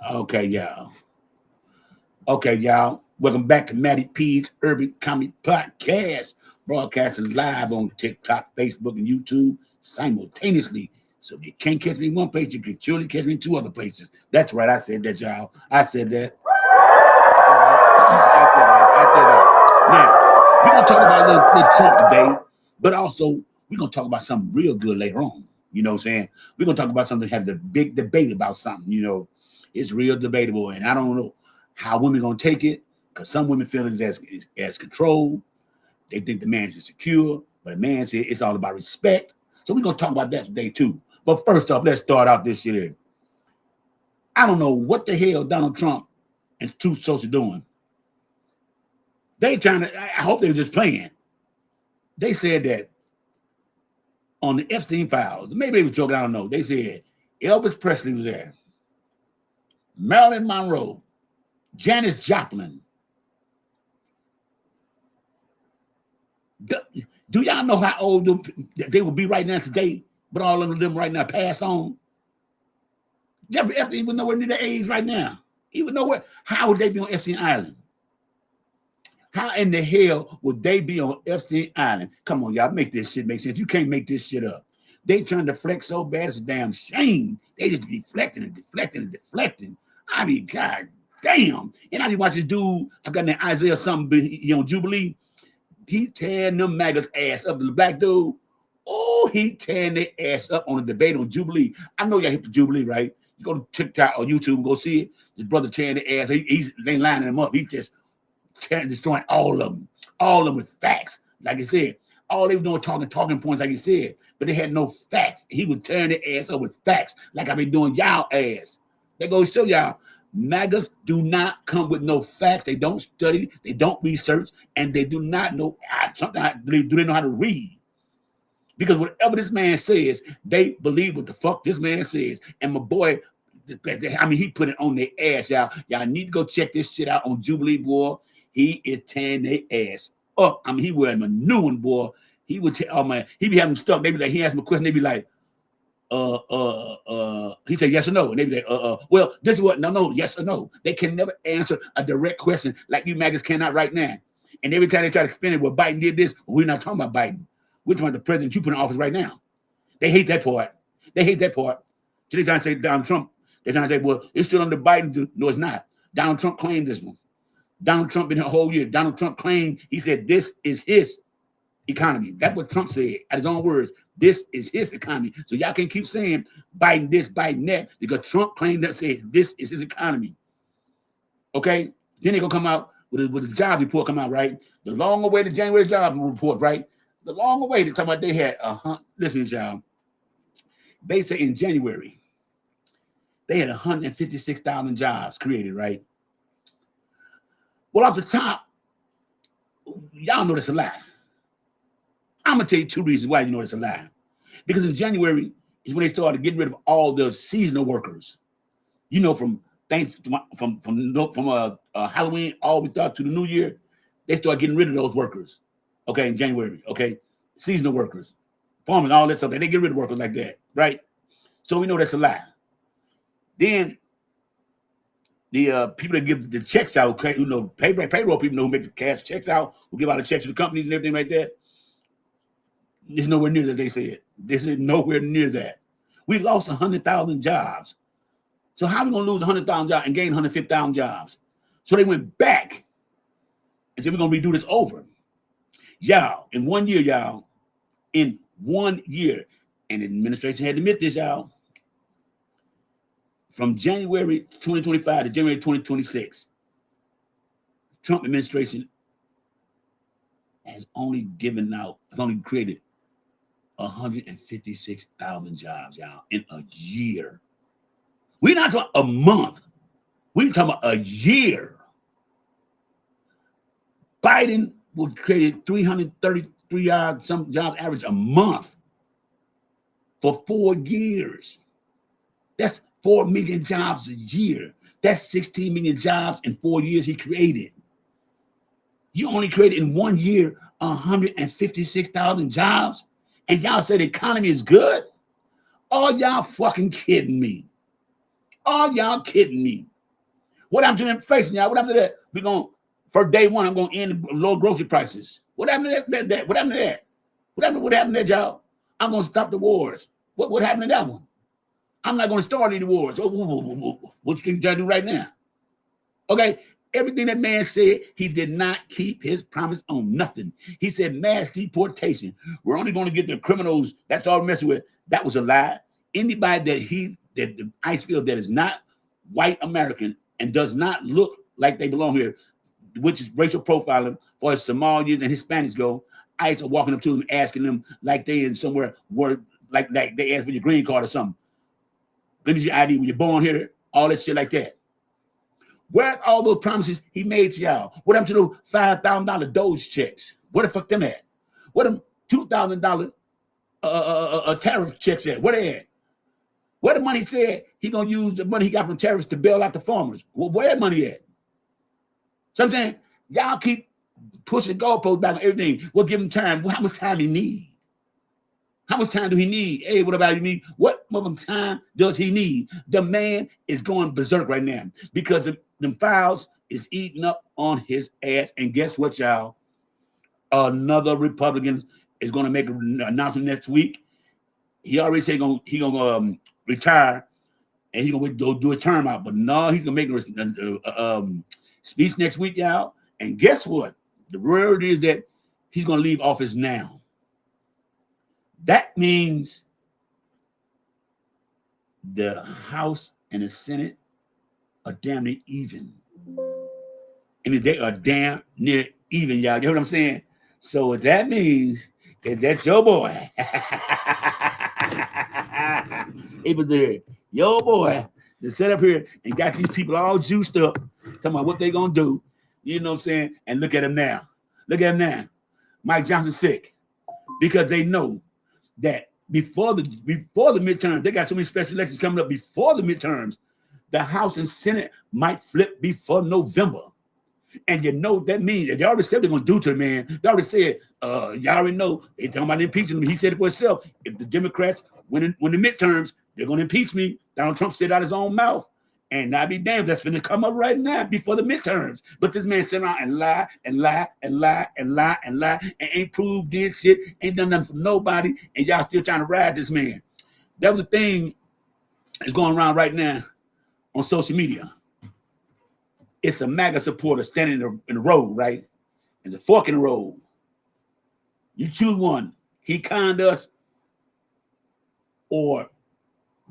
Okay, y'all. Okay, y'all. Welcome back to Matty P's Urban Comedy Podcast, broadcasting live on TikTok, Facebook, and YouTube simultaneously. So if you can't catch me in one place, you can surely catch me in two other places. That's right. I said that, y'all. I said that. I said that. Now, we're going to talk about little Trump today, but also we're going to talk about something real good later on. You know what I'm saying? We're going to talk about something, have the big debate about something, It's real debatable, and I don't know how women going to take it, because some women feel it as control. They think the man's insecure, but a man said it's all about respect. So we're going to talk about that today, too. But first off, let's start out this shit here. I don't know what the hell Donald Trump and Truth Social doing. They trying to, I hope they were just playing. They said that on the Epstein files, maybe they were joking, I don't know. They said Elvis Presley was there, Marilyn Monroe, Janis Joplin. Do y'all know how old they will be right now today? But all of them right now passed on. Jeffrey Epstein even nowhere near the age right now. Even nowhere. How would they be on Epstein Island? How in the hell would they be on Epstein Island? Come on, y'all, make this shit make sense. You can't make this shit up. They trying to flex so bad, it's a damn shame. They just deflecting and deflecting and deflecting. I mean, god damn. And I be watching this dude, I've got that Isaiah something, on Jubilee. He tearing them MAGA's ass up, the black dude. Oh, he tearing their ass up on the debate on Jubilee. I know y'all hit the Jubilee, right? You go to TikTok or YouTube and go see it. His brother tearing their ass. They lining them up. He just destroying all of them with facts. Like I said, all they were doing talking points, like he said, but they had no facts. He was tearing their ass up with facts, like I been doing y'all ass. They go show y'all. MAGAs do not come with no facts. They don't study, they don't research, and they do not know. Sometimes do they know how to read? Because whatever this man says, they believe what the fuck this man says. And my boy, he put it on their ass, y'all. Y'all need to go check this shit out on Jubilee, boy. He is tearing their ass up. He wearing a new one, boy. He would tell, oh man, he be having them stuck. They be like, he asked me a question, they be like, he said yes or no, and they be like, well, this is what, no, yes or no. They can never answer a direct question like you maggots cannot right now. And every time they try to spin it, well, Biden did this, we're not talking about Biden. We're talking about the president you put in office right now. They hate that part. So they trying to say Donald Trump. They're trying to say, well, it's still under Biden. No, it's not. Donald Trump claimed this one. Donald Trump been here a whole year. Donald Trump claimed, he said, this is his economy. That's what Trump said, at his own words. This is his economy. So y'all can keep saying Biden this, Biden that, because Trump claimed that says this is his economy. Okay? Then they're going to come out with the jobs report come out, right? The long-awaited January jobs report, right? The long-awaited, talking about they had, listen, y'all. They say in January, they had 156,000 jobs created, right? Well, off the top, y'all know that's a lie. I'm going to tell you two reasons why you know it's a lie. Because in January is when they started getting rid of all the seasonal workers. From Halloween all the way up to the New Year, they started getting rid of those workers. Okay, in January, okay? Seasonal workers, farming, all that stuff. They get rid of workers like that, right? So we know that's a lie. Then the people that give the checks out, okay, payroll people who make the cash checks out, who give out the checks to the companies and everything like that, it's nowhere near that, they said. This is nowhere near that. We lost 100,000 jobs. So how are we going to lose 100,000 jobs and gain 150,000 jobs? So they went back and said, we're going to redo this over. Y'all, in 1 year, and the administration had to admit this, y'all, from January 2025 to January 2026, Trump administration has only created 156,000 jobs, y'all, in a year. We're not talking a month. We're talking about a year. Biden will create 333 some jobs average a month for 4 years. That's 4 million jobs a year. That's 16 million jobs in 4 years he created. You only created in 1 year 156,000 jobs, and y'all say the economy is good? Oh, y'all fucking kidding me. Are y'all kidding me? What happened to inflation, y'all? What happened to that? We're going, for day one, I'm going to end low grocery prices. What happened to that? What happened to that? What happened to that, y'all? I'm going to stop the wars. What happened to that one? I'm not going to start any wars. What you can do right now? Okay, everything that man said, he did not keep his promise on nothing. He said mass deportation. We're only going to get the criminals. That's all we're messing with. That was a lie. Anybody that the ICE feels that is not white American and does not look like they belong here, which is racial profiling for Somalians and Hispanics go, ICE are walking up to them asking them like they in somewhere where like they ask for your green card or something. Let me see your ID when you're born here, all that shit like that. Where's all those promises he made to y'all? What happened to those $5,000 Doge checks? Where the fuck them at? What them $2,000 tariff checks at? Where they at? Where the money said he gonna use the money he got from tariffs to bail out the farmers? Well, where that money at? So I'm saying, y'all keep pushing the goalposts back on everything. We'll give him time. Well, how much time he need? How much time do he need? Hey, what about you need? What time does he need? The man is going berserk right now because them files is eating up on his ass. And guess what, y'all? Another Republican is going to make an announcement next week. He already said he gonna retire and he's gonna go do his term out. But no, he's gonna make a speech next week, y'all. And guess what? The word is that he's gonna leave office now. That means the House and the Senate are damn near even. I mean, they are damn near even, y'all. You know what I'm saying? So what that means is that your boy, your boy, that set up here and got these people all juiced up, talking about what they gonna do. You know what I'm saying? And look at him now. Look at him now. Mike Johnson sick because they know that before the midterms, they got so many special elections coming up before the midterms, the House and Senate might flip before November. And you know what that means. They already said they're going to do to the man. They already said, y'all already know, they talking about impeaching him. He said it for himself. If the Democrats win the midterms, they're going to impeach me. Donald Trump said out his own mouth. And I be damned, that's going to come up right now before the midterms. But this man sit around and lie and lie and lie and lie and lie and ain't proved did shit, ain't done nothing for nobody, and y'all still trying to ride this man. That was the thing that's going around right now on social media. It's a MAGA supporter standing in the road, right? There's a fork in the road. You choose one. He conned us, or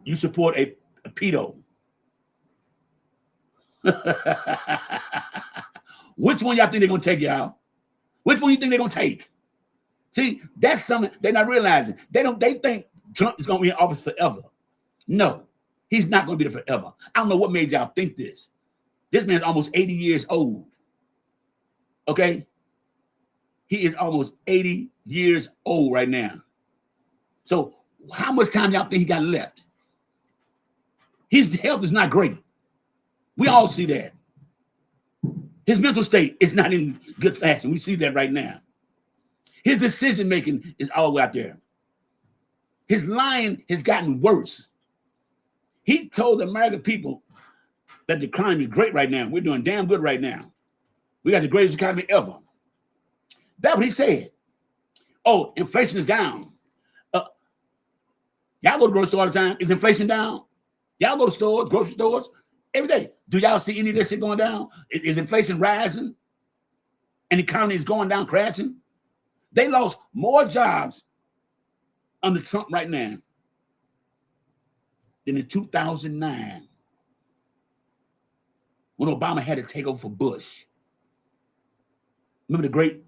you support a pedo. Which one y'all think they're gonna take, y'all? Which one you think they're gonna take? See, that's something they're not realizing. They think Trump is gonna be in office forever. No, he's not gonna be there forever. I don't know what made y'all think this. This man's almost 80 years old. Okay? He is almost 80 years old right now. So how much time y'all think he got left? His health is not great. We all see that. His mental state is not in good fashion. We see that right now. His decision making is all out there. His lying has gotten worse. He told the American people that the economy is great right now. We're doing damn good right now. We got the greatest economy ever. That's what he said. Oh, inflation is down. Y'all go to the grocery store all the time. Is inflation down? Y'all go to stores, grocery stores, every day. Do y'all see any of this shit going down? Is inflation rising? And the economy is going down, crashing? They lost more jobs under Trump right now than in 2009 when Obama had to take over for Bush. Remember the great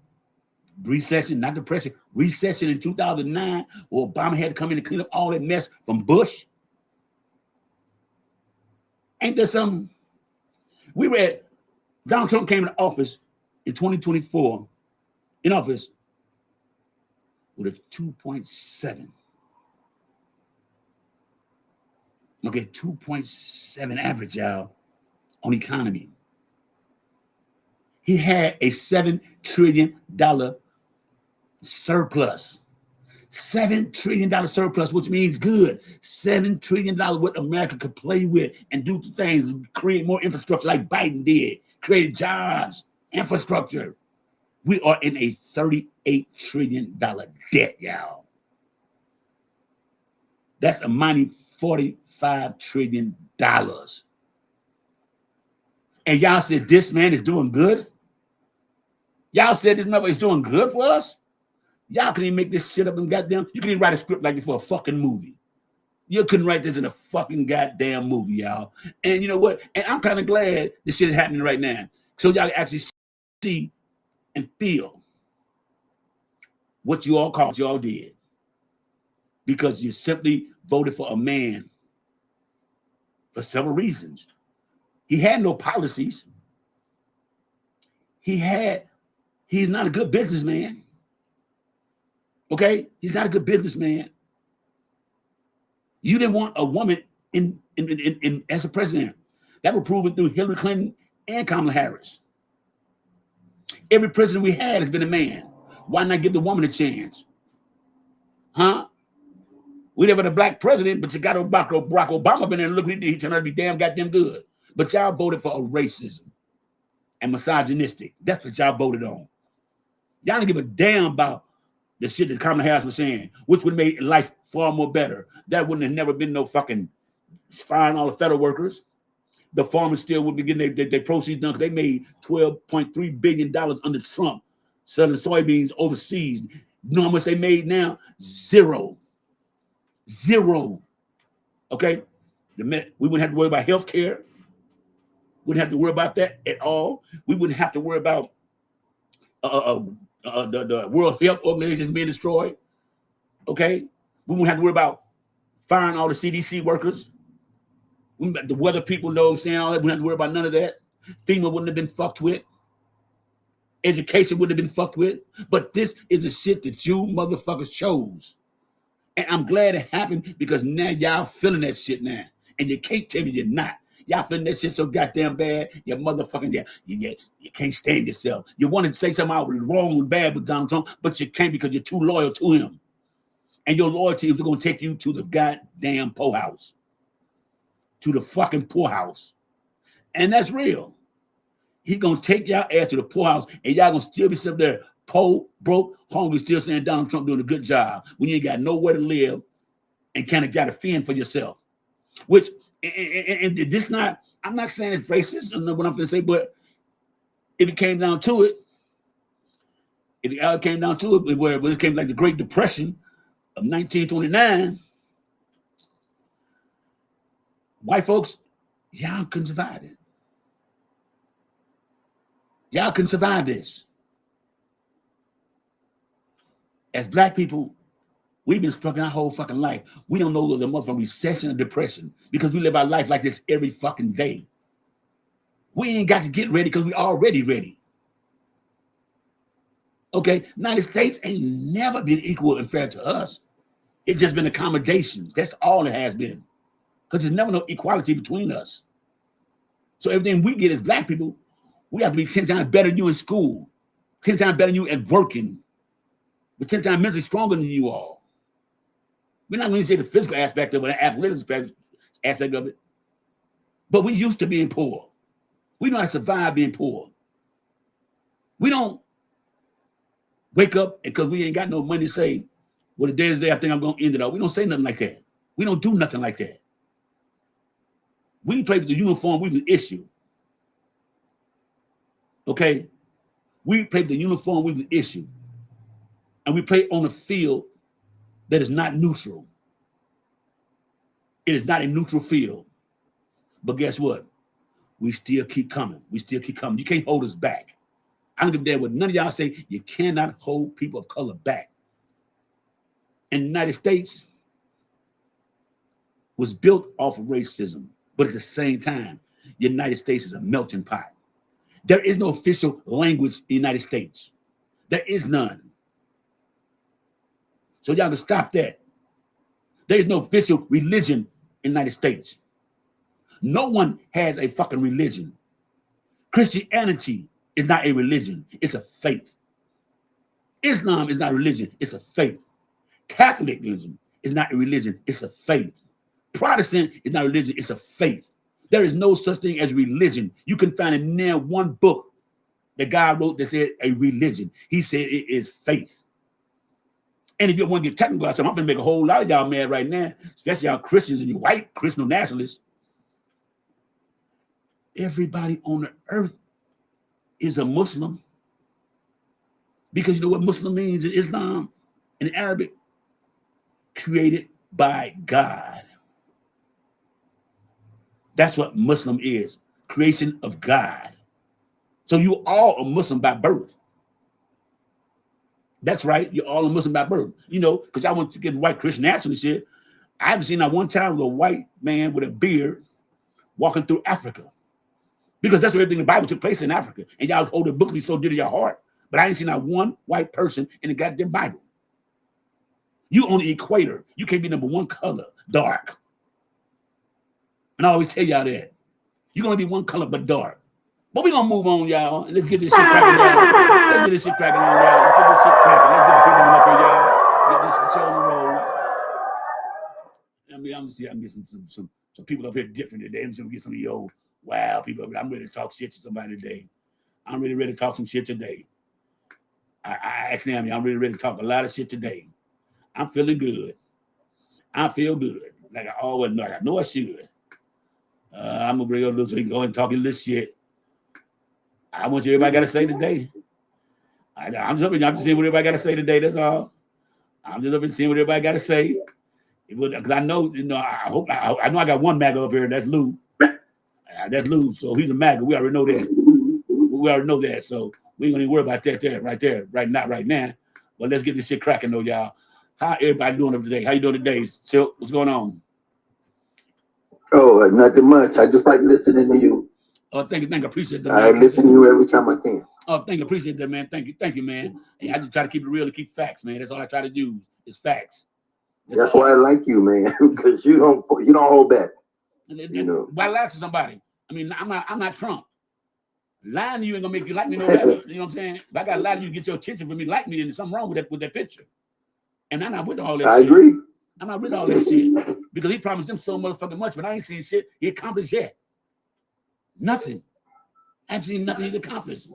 recession, not depression, recession in 2009 where Obama had to come in and clean up all that mess from Bush? Ain't there something? We read Donald Trump came into office in 2024 in office with a 2.7. Okay, 2.7 average, y'all, on economy. He had a $7 trillion surplus. $7 trillion surplus, which means good. $7 trillion what America could play with and do things, create more infrastructure like Biden did, create jobs, infrastructure. We are in a $38 trillion debt, y'all. That's a mighty $45 trillion. And y'all said this man is doing good? Y'all said this mother is doing good for us? Y'all couldn't even make this shit up and goddamn. You couldn't even write a script like this for a fucking movie. You couldn't write this in a fucking goddamn movie, y'all. And you know what? And I'm kind of glad this shit is happening right now. So y'all actually see and feel what you all called, y'all did. Because you simply voted for a man for several reasons. He had no policies. He's not a good businessman. Okay? He's not a good businessman. You didn't want a woman in as a president. That was proven through Hillary Clinton and Kamala Harris. Every president we had has been a man. Why not give the woman a chance? Huh? We never had a black president, but you got Barack Obama been there and look what he did. He turned out to be damn goddamn good. But y'all voted for a racism and misogynistic. That's what y'all voted on. Y'all didn't give a damn about the shit that Kamala Harris was saying, which would make life far more better. That wouldn't have never been no fucking firing all the federal workers. The farmers still wouldn't be getting their proceeds done because they made $12.3 billion under Trump selling soybeans overseas. You know how much they made now? Zero. Okay? We wouldn't have to worry about health care. Wouldn't have to worry about that at all. We wouldn't have to worry about the World Health Organization being destroyed. Okay? We wouldn't have to worry about firing all the CDC workers. The weather people know what I'm saying, all that. We wouldn't have to worry about none of that. FEMA wouldn't have been fucked with. Education wouldn't have been fucked with. But this is the shit that you motherfuckers chose. And I'm glad it happened because now y'all feeling that shit now. And you can't tell me you're not. Y'all feeling that shit so goddamn bad, you motherfucking, you can't stand yourself. You want to say something out wrong and bad with Donald Trump, but you can't because you're too loyal to him. And your loyalty is going to take you to the goddamn poorhouse. To the fucking poorhouse. And that's real. He's going to take y'all ass to the poorhouse and y'all going to still be sitting there poor, broke, hungry, still saying Donald Trump doing a good job when you ain't got nowhere to live and kind of got to fend for yourself. Which, and this not, I'm not saying it's racist, I don't know what I'm going to say, but if it came down to it, where it came like the Great Depression of 1929, white folks, y'all couldn't survive it. Y'all couldn't survive this. As black people, we've been struggling our whole fucking life. We don't know the motherfucking recession or depression because we live our life like this every fucking day. We ain't got to get ready because we already ready. Okay, United States ain't never been equal and fair to us. It's just been accommodations. That's all it has been. Because there's never no equality between us. So everything we get as black people, we have to be 10 times better than you in school, 10 times better than you at working. We're 10 times mentally stronger than you all. We're not going to say the physical aspect of it, the athletics aspect of it. But we used to being poor. We know how to survive being poor. We don't wake up because we ain't got no money to say, well, the day is the day I think I'm going to end it all. We don't say nothing like that. We don't do nothing like that. We play with the uniform we was issued. Okay? We play with the uniform we was issued. And we play on a field that is not neutral. It is not a neutral field. But guess what? We still keep coming. We still keep coming. You can't hold us back. I don't give a damn what none of y'all say. You cannot hold people of color back. And the United States was built off of racism. But at the same time, the United States is a melting pot. There is no official language in the United States. There is none. So y'all can stop that. There is no official religion in the United States. No one has a fucking religion. Christianity is not a religion. It's a faith. Islam is not a religion. It's a faith. Catholicism is not a religion, it's a faith. Protestant is not a religion, it's a faith. There is no such thing as religion. You can find in there one book that God wrote that said a religion. He said it is faith. And if you want to get technical, I'm going to make a whole lot of y'all mad right now, especially y'all Christians and you white Christian nationalists. Everybody on the earth is a Muslim. Because you know what Muslim means in Islam, in Arabic? Created by God. That's what Muslim is. Creation of God. So you all are Muslim by birth. That's right. You're all a Muslim by birth. You know, because I want to get white Christian nationalist shit. I haven't seen that one time with a white man with a beard walking through Africa. Because that's where everything in the Bible took place in Africa. And y'all hold the book be so dear to your heart. But I ain't seen that one white person in the goddamn Bible. You on the equator. You can't be number one color, dark. And I always tell y'all that. You're going to be one color but dark. But we're going to move on, y'all. And let's get this shit cracking, y'all. Let's get this shit cracking on, y'all. Let's get this shit cracking. Let's get the people on up here, y'all. Get this show on the road. I mean, I'm getting some people up here different today. I'm just going to get some of you old, wow, people up here. I'm ready to talk shit to somebody today. I'm really ready to talk some shit today. I actually am. I'm really ready to talk a lot of shit today. I'm feeling good. I feel good. Like I always know. I know I should. I'm going to bring up a little so he can go and talk a little shit. I want you everybody got to say today. I'm just seeing what everybody got to say today. That's all. I'm just up and seeing what everybody got to say. Because I know, you know, I know I got one MAGA up here. That's Lou. That's Lou. So he's a MAGA. We already know that. We already know that. So we ain't gonna even worry about that right now. But let's get this shit cracking though, y'all. How everybody doing up today? How you doing today? Silk, what's going on? Oh, nothing much. I just like listening to you. Oh, thank you. Appreciate that. I listen to you every time I can. Oh, thank you. Appreciate that, man. Thank you, man. Hey, I just try to keep it real and keep facts, man. That's all I try to do is facts. That's why I like you, man, because you don't hold back. You know. Why lie to somebody? I mean, I'm not Trump. Lying to you ain't gonna make you like me no better. You know what I'm saying? If I got to lie to you to get your attention for me, like me, then there's something wrong with that picture. And I'm not with all that shit. I agree. I'm not with all that shit. Because he promised them so motherfucking much, but I ain't seen shit he accomplished yet. Nothing. Absolutely nothing he accomplished.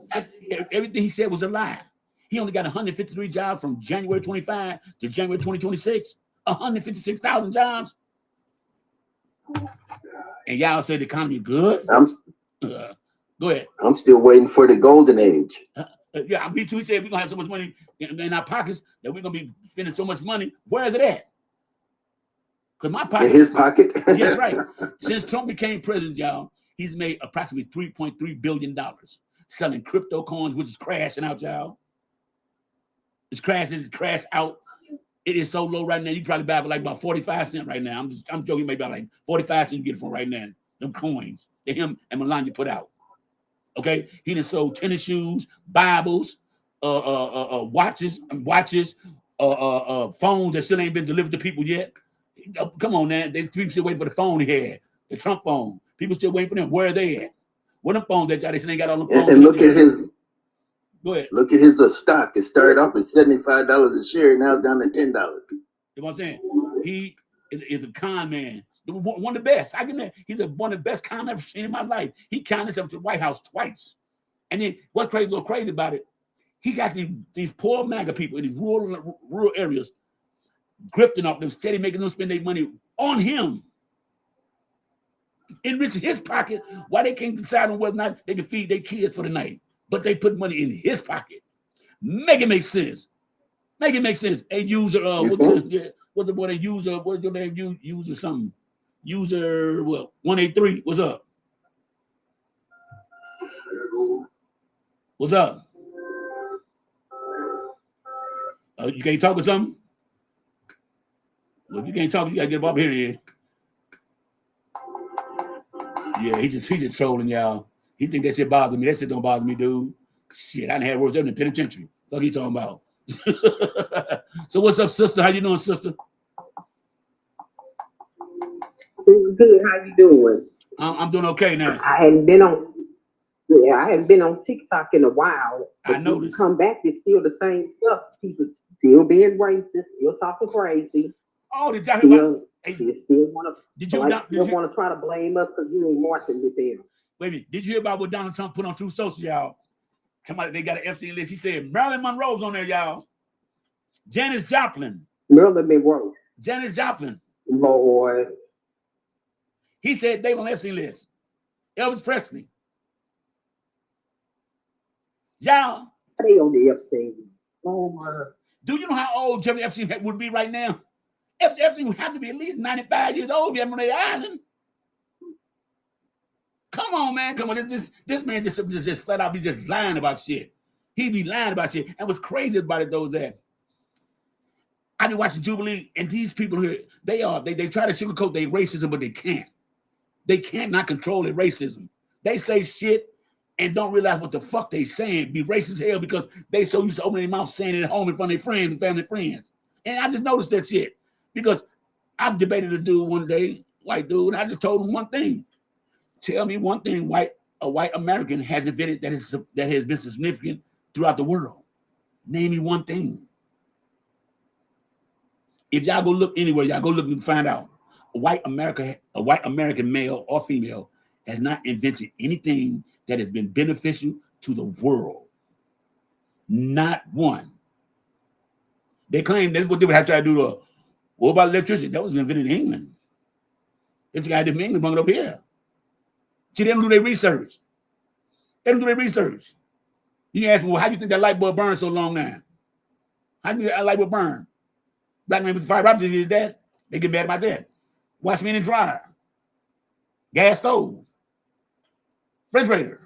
Everything he said was a lie. He only got 153 jobs from January 25 to January 2026. 156,000 jobs. And y'all say the economy good? Go ahead. I'm still waiting for the golden age. Yeah, me too. He said we're going to have so much money in our pockets that we're going to be spending so much money. Where is it at? Because my pocket. In his pocket? Yes, right. Since Trump became president, y'all, he's made approximately $3.3 billion selling crypto coins, which is crashing out, y'all. It's crashed out. It is so low right now. You probably buy it for like about 45 cents right now. I'm joking, maybe about like 45 cents you get it from right now. Them coins that him and Melania put out. Okay, he done sold tennis shoes, Bibles, watches, phones that still ain't been delivered to people yet. Come on, man. People still waiting for the phone he had, the Trump phone. People still waiting for them. Where are they at? What them phones that y'all? They still ain't got all the phones. And look at his. Go ahead. Look at his stock. It started off at $75 a share, now it's down to $10. You know what I'm saying? He is a con man. One of the best. I can. He's one of the best con I've ever seen in my life. He conned himself to the White House twice. And then what's crazy about it? He got these poor MAGA people in these rural areas grifting off them, steady making them spend their money on him, enriching his pocket. Why they can't decide on whether or not they can feed their kids for the night, but they put money in his pocket. Make it make sense. Make it make sense. A user, what the boy they user? What's your name? User something. User, well, 183. What's up? What's up? You can't talk or something? Well, if you can't talk, you gotta get up here. Yeah, he just trolling y'all. He think that shit bothers me. That shit don't bother me, dude. Shit, I done had words in the penitentiary. What are you talking about? So what's up, sister? How you doing, sister? Good. How you doing? I'm doing okay now. I hadn't been on. Yeah, I haven't been on TikTok in a while. I But when you noticed. come back, it's still the same stuff. People still being racist, still talking crazy, Oh, did y'all hear about? Hey, still want did to you like did still you want to try to blame us because you ain't marching with them. wait a minute? Did you hear about what Donald Trump put on Truth Social, y'all? Come on, they got an Epstein list. He said Marilyn Monroe's on there, y'all. Janis Joplin. Marilyn Monroe. Janis Joplin. Lord. He said they on the Epstein list. Elvis Presley. Y'all. They on the Epstein. Lord. Do you know how old Jeffrey Epstein would be right now? Epstein would have to be at least 95 years old if you're on the island. Come on, man. Come on. This man just flat out be just lying about shit. He be lying about shit. And what's crazy about it, though, is that I be watching Jubilee, and these people here, they try to sugarcoat their racism, but they can't. They can't not control their racism. They say shit and don't realize what the fuck they saying. Be racist as hell because they so used to opening their mouth saying it at home in front of their friends and family friends. And I just noticed that shit because I debated a dude one day, white dude, and I just told him one thing. Tell me one thing a white American has invented that has been significant throughout the world. Name me one thing. If y'all go look anywhere, y'all go look and find out. A white American male or female has not invented anything that has been beneficial to the world. Not one. They claim that's what they would have tried to do. What about electricity? That was invented in England. If the guy did in England, bring it up here. See, they don't do their research. You can ask me, well, how do you think that light bulb burned so long now? How do you think that light bulb burn? Black man with fiber optics did that. They get mad about that. Wash machine and dryer. Gas stove. Refrigerator.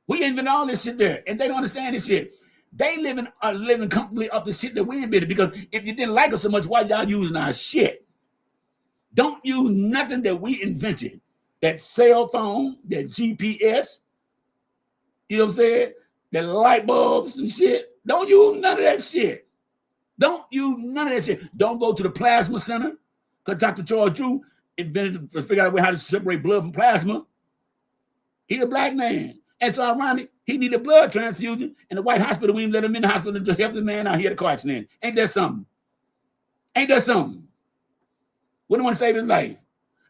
We invented all this shit there, and they don't understand this shit. They are living comfortably off the shit that we invented, because if you didn't like us so much, why y'all using our shit? Don't use nothing that we invented. That cell phone, that GPS, you know what I'm saying? That light bulbs and shit. Don't use none of that shit. Don't go to the plasma center, because Dr. Charles Drew invented to figure out how to separate blood from plasma. He's a black man. And so ironic, he needed a blood transfusion, and the white hospital, we didn't let him in the hospital to help the man out. He had a car accident. Ain't that something? Wouldn't want to save his life.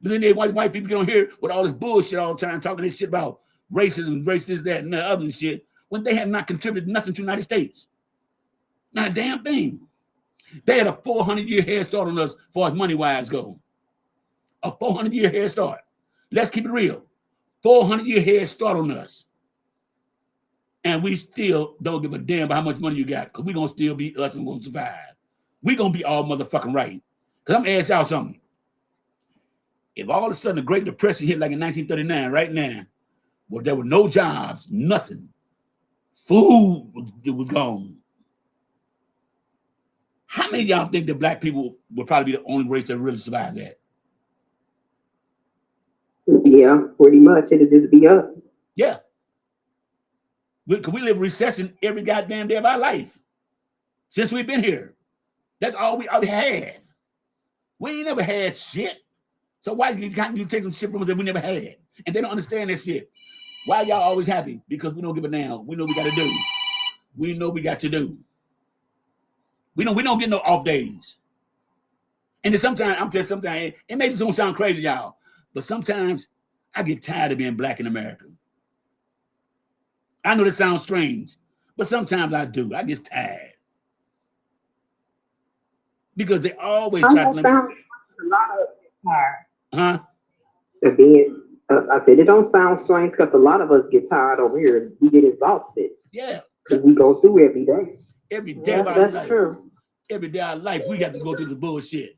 But then they white people get on here with all this bullshit all the time, talking this shit about racism, race, this, that, and the other shit, when they have not contributed nothing to the United States. Not a damn thing. They had a 400-year head start on us as far as money-wise go. A 400-year head start. Let's keep it real. 400-year head start on us. And we still don't give a damn about how much money you got, because we're going to still be us and we're going to survive. We're going to be all motherfucking right. Because I'm going to ask y'all something. If all of a sudden the Great Depression hit like in 1939, right now, well, there were no jobs, nothing. Food was gone. How many of y'all think that black people would probably be the only race that really survived that? Yeah, pretty much. It'll just be us. Yeah. Because we live in recession every goddamn day of our life since we've been here. That's all we had. We ain't never had shit. So why can't you take some shit from us that we never had? And they don't understand that shit. Why y'all always happy? Because we don't give a damn. We know we got to do. We know we got to do. We don't get no off days. And then sometimes, I'm telling you, sometimes, it may just don't sound crazy, y'all, but sometimes I get tired of being black in America. I know that sounds strange, but sometimes I do. I get tired. Because they always try to limit. A lot of tired. Huh? I said it don't sound strange because a lot of us get tired over here. We get exhausted. Yeah. Because we go through every day. Every day of our that's life. True. Every day of our life, we have to go through the bullshit.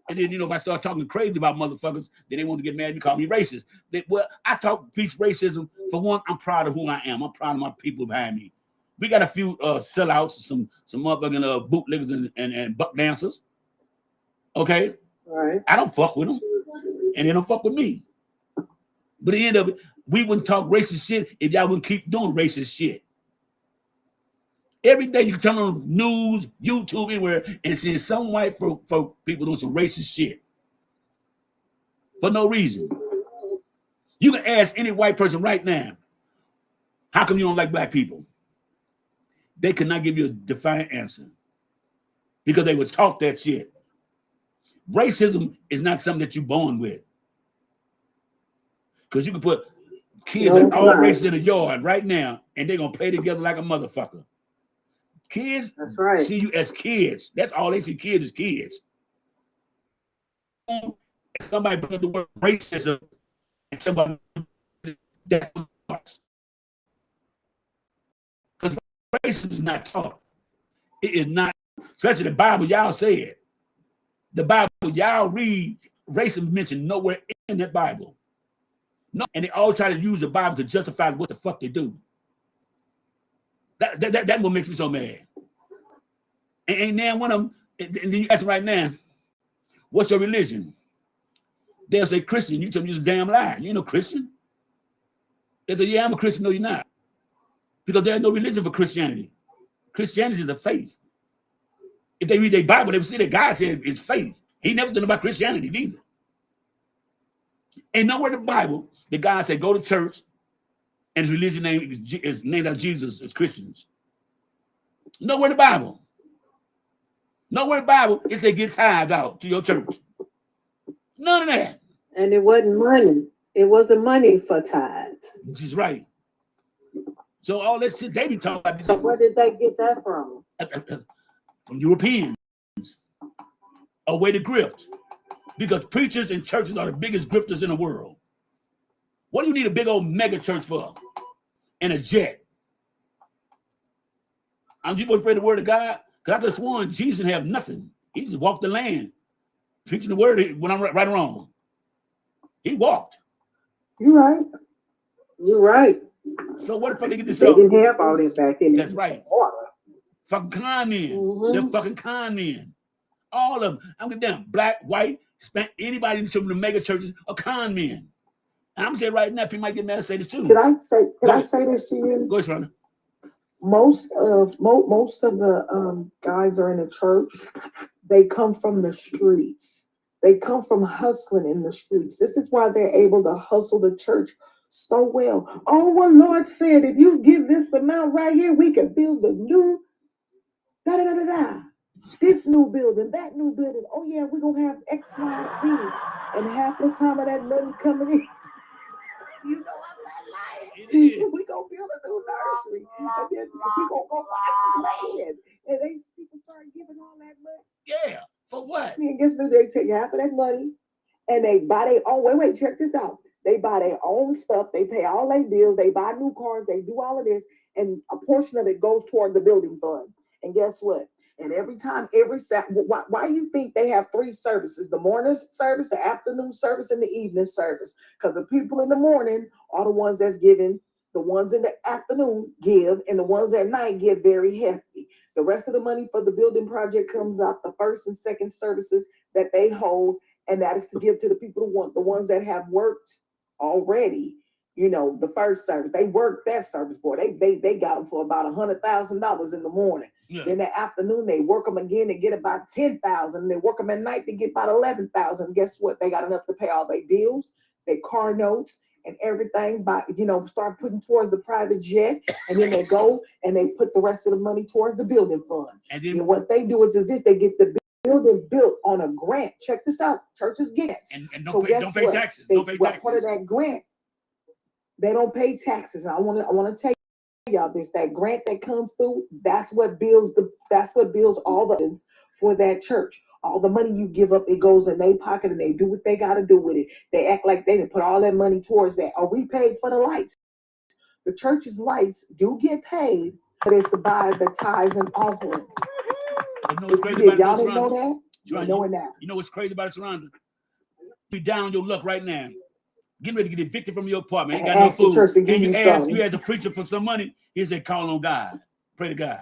And then, if I start talking crazy about motherfuckers, then they want to get mad and call me racist. I preach racism. For one, I'm proud of who I am. I'm proud of my people behind me. We got a few sellouts, some motherfucking bootleggers and buck dancers. Okay? All right. I don't fuck with them. And they don't fuck with me. But at the end of it, we wouldn't talk racist shit if y'all wouldn't keep doing racist shit. Every day you can turn on news, YouTube, anywhere, and see some white folk people doing some racist shit. For no reason. You can ask any white person right now, How come you don't like black people? They could not give you a defiant answer because they were taught that shit. Racism is not something that you're born with. Because you can put kids of all races in a yard right now and they're going to play together like a motherfucker. Kids That's right. see you as kids. That's all they see kids as kids. Somebody brings the word racism and somebody that's because racism is not taught. It is not, especially the Bible, y'all say it. The Bible, y'all read, racism mentioned nowhere in that Bible. No, and they all try to use the Bible to justify what the fuck they do. That what makes me so mad. And now one of them, and then you ask them right now, what's your religion? They'll say Christian. You tell them you're a damn lie. You ain't no Christian. They say, yeah, I'm a Christian. No, you're not. Because there's no religion for Christianity. Christianity is a faith. If they read their Bible, they will see that God said it's faith. He never said about Christianity neither. Ain't nowhere in the Bible that God said go to church and his religion name is named after Jesus as Christians. Nowhere in the Bible. Nowhere in the Bible it said get tithes out to your church. None of that. And it wasn't money. It wasn't money for tithes. She's right. So all that shit they be talking about. So where did they get that from? From Europeans. A way to grift. Because preachers and churches are the biggest grifters in the world. What do you need a big old mega church for? And a jet? I'm just afraid of the word of God. Because I could have sworn Jesus didn't have nothing. He just walked the land. Preaching the word when I'm right or wrong. He walked. You're right. You're right. So what the fuck they get this They up? didn't have all that back then. That's right. Fucking con men. Mm-hmm. They're fucking con men. All of them. I'm getting down. Black, white, Hispanic, anybody in the mega churches are con men. And I'm saying right now, people might get mad and say this too. Can I say this to you? Go ahead, Shonda. Most of the guys are in the church. They come from the streets. They come from hustling in the streets. This is why they're able to hustle the church so well. Oh, well, Lord said, if you give this amount right here, we can build a new da-da-da-da-da. This new building, that new building. Oh, yeah, we're going to have X, Y, Z. And half the time of that money coming in, you know I'm not lying. We gonna build a new nursery, and then we gonna go buy some land, and people start giving all that money. Yeah, for what? And guess what? They take half of that money, and they buy their own. Wait, check this out. They buy their own stuff. They pay all their bills. They buy new cars. They do all of this, and a portion of it goes toward the building fund. And guess what? And every Saturday, why you think they have 3 services? The morning service, the afternoon service, and the evening service. Because the people in the morning are the ones that's giving, the ones in the afternoon give, and the ones at night give very hefty. The rest of the money for the building project comes out the first and second services that they hold, and that is to give to the people who want, the ones that have worked already. You know, the first service, they worked that service for. They got them for about $100,000 in the morning. Yeah. Then the afternoon, they work them again to get about 10,000. They work them at night to get about 11,000. Guess what? They got enough to pay all their bills, their car notes, and everything. By start putting towards the private jet, and then they go and they put the rest of the money towards the building fund. And then what they do is this: they get the building built on a grant. Check this out: churches get it. And don't pay taxes. Don't pay taxes. Part of that grant. They don't pay taxes. And I want to tell y'all this: that grant that comes through, that's what builds all the funds for that church. All the money you give up, it goes in their pocket, and they do what they got to do with it. They act like they didn't put all that money towards that. Are we paid for the lights? The church's lights do get paid, but it's by the tithes and offerings. Y'all didn't know that? You know it now. You know what's crazy about it, Sharonda? Be down on your luck right now. Getting ready to get evicted from your apartment. Ain't got no food. And you ask the preacher for some money. He said, call on God. Pray to God.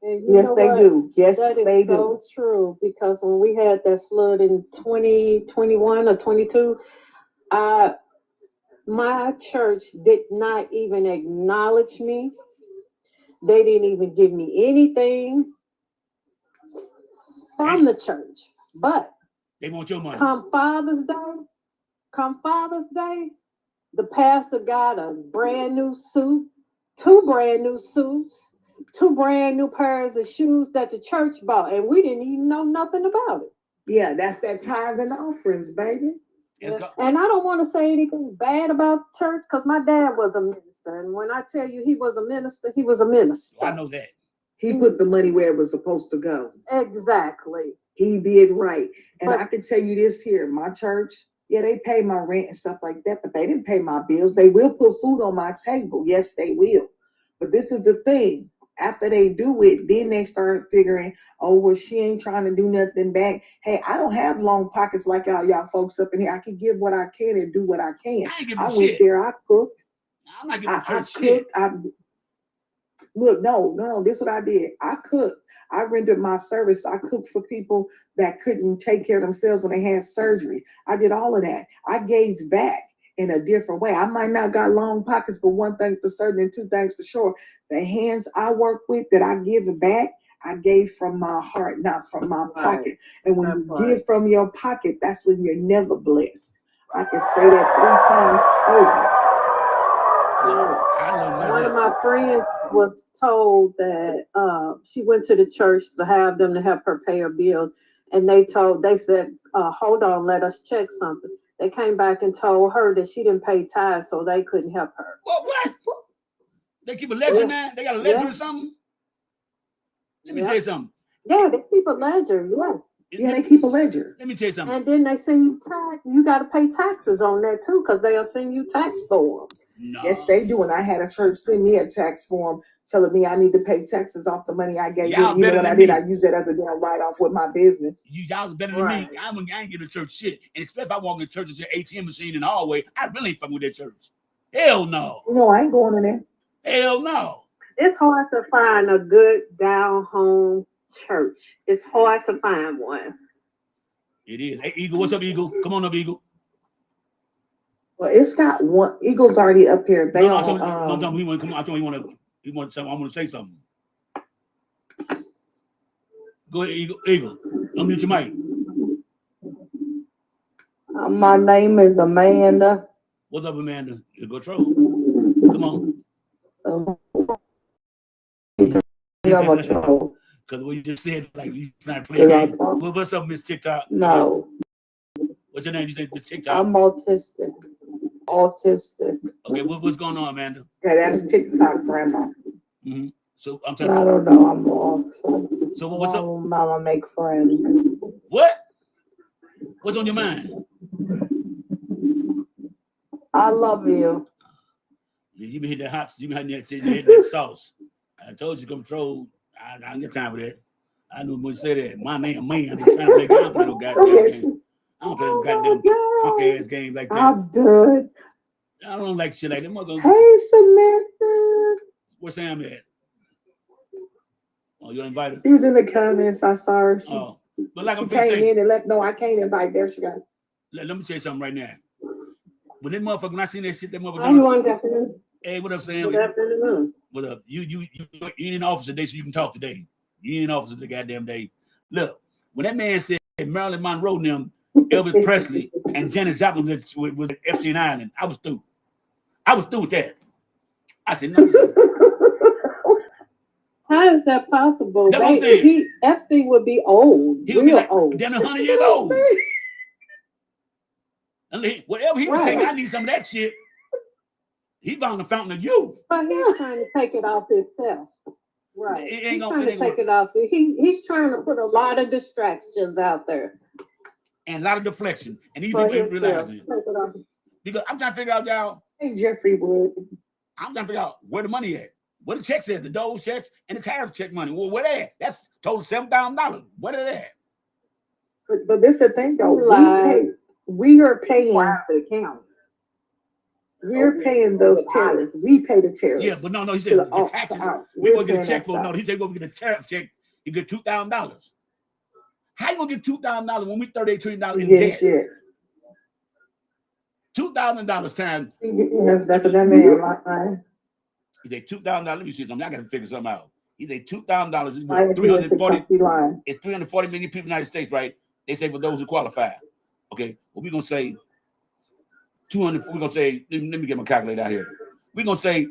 Yes, they do. Yes, they do. So true. Because when we had that flood in 2021 or 22, my church did not even acknowledge me. They didn't even give me anything from the church. But they want your money. Come Father's Day, the pastor got a brand new suit, 2 brand new suits, 2 brand new pairs of shoes that the church bought, and we didn't even know nothing about it. Yeah, that's that tithes and offerings, baby. Yeah. And I don't want to say anything bad about the church because my dad was a minister. And when I tell you he was a minister, he was a minister. I know that. He put the money where it was supposed to go. Exactly. He did right. And But I can tell you this here, my church, yeah, they pay my rent and stuff like that, but they didn't pay my bills. They will put food on my table. Yes, they will. But this is the thing. After they do it, then they start figuring, oh, well, she ain't trying to do nothing back. Hey, I don't have long pockets like y'all folks up in here. I can give what I can and do what I can. I went shit. there, I cooked. I'm not giving I church cooked. shit. Look, no, this is what I did. I cooked. I rendered my service. I cooked for people that couldn't take care of themselves when they had surgery. I did all of that. I gave back in a different way. I might not got long pockets, but one thing for certain and 2 things for sure. The hands I work with that I give back, I gave from my heart, not from my pocket. And when you give from your pocket, that's when you're never blessed. I can say that 3 times over. One of my friends was told that she went to the church to have them to help her pay her bills. And they said, hold on, let us check something. They came back and told her that she didn't pay tithes, so they couldn't help her. What? They keep a ledger now? They got a ledger or something? Let me tell you something. Yeah, they keep a ledger, Yeah, they keep a ledger. Let me tell you something. And then they send you tax. You got to pay taxes on that too, because they'll send you tax forms. No. Yes, they do. And I had a church send me a tax form telling me I need to pay taxes off the money I gave them. You know what I did? I used that as a damn write-off with my business. Y'all better than me. I ain't giving the church shit. And especially if I walk in the church and see an ATM machine in the hallway, I really ain't fucking with that church. Hell no. No, I ain't going in there. Hell no. It's hard to find a good down-home church. It's hard to find one. It is. Hey, Eagle, what's up, Eagle? Come on up, Eagle. Well, it's got one. Eagle's already up here. They I told him he want to come. I told him he want to. I want to say something. Go ahead, Eagle. Eagle, unmute your mic. My name is Amanda. What's up, Amanda? You go troll. Come on. I'm a troll. Because what you just said, like you trying to play a game. What's up, Miss TikTok? No. What's your name? You said TikTok. I'm autistic. Okay, what's going on, Amanda? Yeah, that's TikTok grandma. Mm-hmm. So I'm telling you. I don't know. I'm off. So what's up? Mama make friends. What? What's on your mind? I love you. You been hitting that hot. You been hitting that sauce. I told you to come troll. I don't get time for that. I knew when you say that. My name, man. I'm trying to play. I don't play no goddamn game. I don't play no goddamn punk ass game like that. I'm done. I don't like shit like that. Hey, Samantha. Where's Sam at? Oh, you invited? She was in the comments. I saw her. But like she I'm came in and left. No, I can't invite. There she got. Let me tell you something right now. When that motherfucker, when I seen that shit, that motherfucker. Everyone got to know. Hey, what up, Sam? Good afternoon. What up? You in the office today, so you can talk today. You in the office the goddamn day. Look, when that man said Marilyn Monroe and them, Elvis Presley, and Janis Joplin with Epstein Island, I was through. I was through with that. I said, no. How is that possible? Epstein would be old. He would be like old. Damn 100 years old. Whatever he was taking, I need some of that shit. He found the fountain of youth. But he's trying to take it off himself. Right. He's trying to take it off. He's trying to put a lot of distractions out there. And a lot of deflection. And these people ain't realizing it. Because I'm trying to figure out, y'all. Hey, Jeffrey Wood. I'm trying to figure out where the money at. Where the checks at, the Doge checks and the tariff check money. Well, where they at? That's total $7,000. Where they at? But this is the thing, though. We are paying the account. We're paying those tariffs. We pay the tariffs. Yeah, but no, he said the taxes. We're going to get a check for. No, he said we're going to get a tariff check. You get $2,000. How you going to get $2,000 when we $38 trillion in debt? Shit. $2,000 times. That's what that man. He said $2,000. Let me see something. I got to figure something out. He said $2,000 is 340. It's 340 million people in the United States, right? They say for those who qualify. Okay, well, we're gonna say 200. We're gonna say, let me get my calculator out here. We're gonna say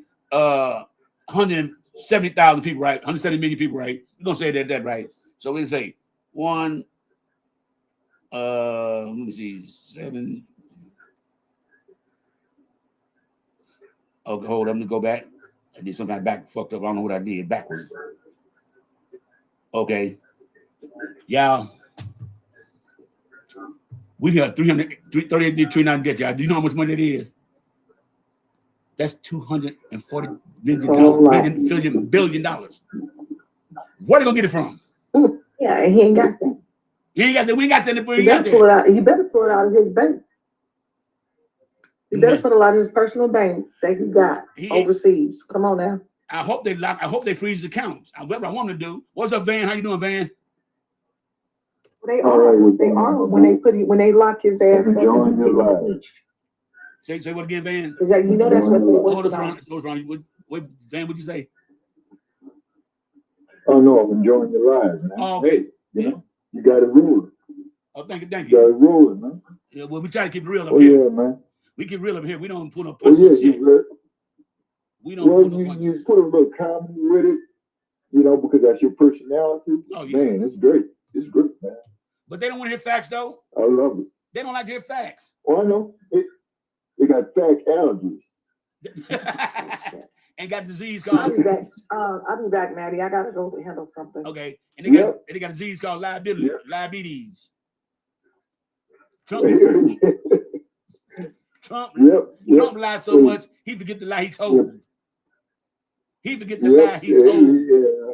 170,000 people, right? 170 million people, right? We're gonna say that right. So let's say one. Let me see, 7. Okay, hold on. Let me go back. I did something back fucked up. I don't know what I did backwards. Okay, yeah. We got 338 debt, y'all. Do you know how much money it is? That's $240 billion. Where are they gonna get it from? Yeah, and he ain't got that. You ain't got that. We ain't got that. He better pull it out. He better pull it out of his bank. He better put a lot of his personal bank that he got overseas. Come on now. I hope they freeze accounts. Whatever I want them to do. What's up, Van? How you doing, Van? They are. They are when they lock his ass up. Say what again, Van? Because you know that's what they hold on. What Van? What'd you say? Oh no, I'm enjoying your live, man. Oh, okay. Hey, you know, you got it rolling. Oh, thank you. You got it rolling, man. Yeah, well, we try to keep it real up here. here. Yeah, man. We keep real up here. We don't put no punch shit. We don't put no punch. You put a little comedy with it, you know, because that's your personality. Oh, yeah. Man, it's great. It's great, man. But they don't want to hear facts, though. I love it. They don't like to hear facts. Oh, I know. They got fact allergies. And got disease called. I'll be back. I'll be back, Maddie. I gotta go to handle something. Okay. And they got a disease called diabetes. Trump lied so much he forget the lie he told. He forget the lie he told. Yeah.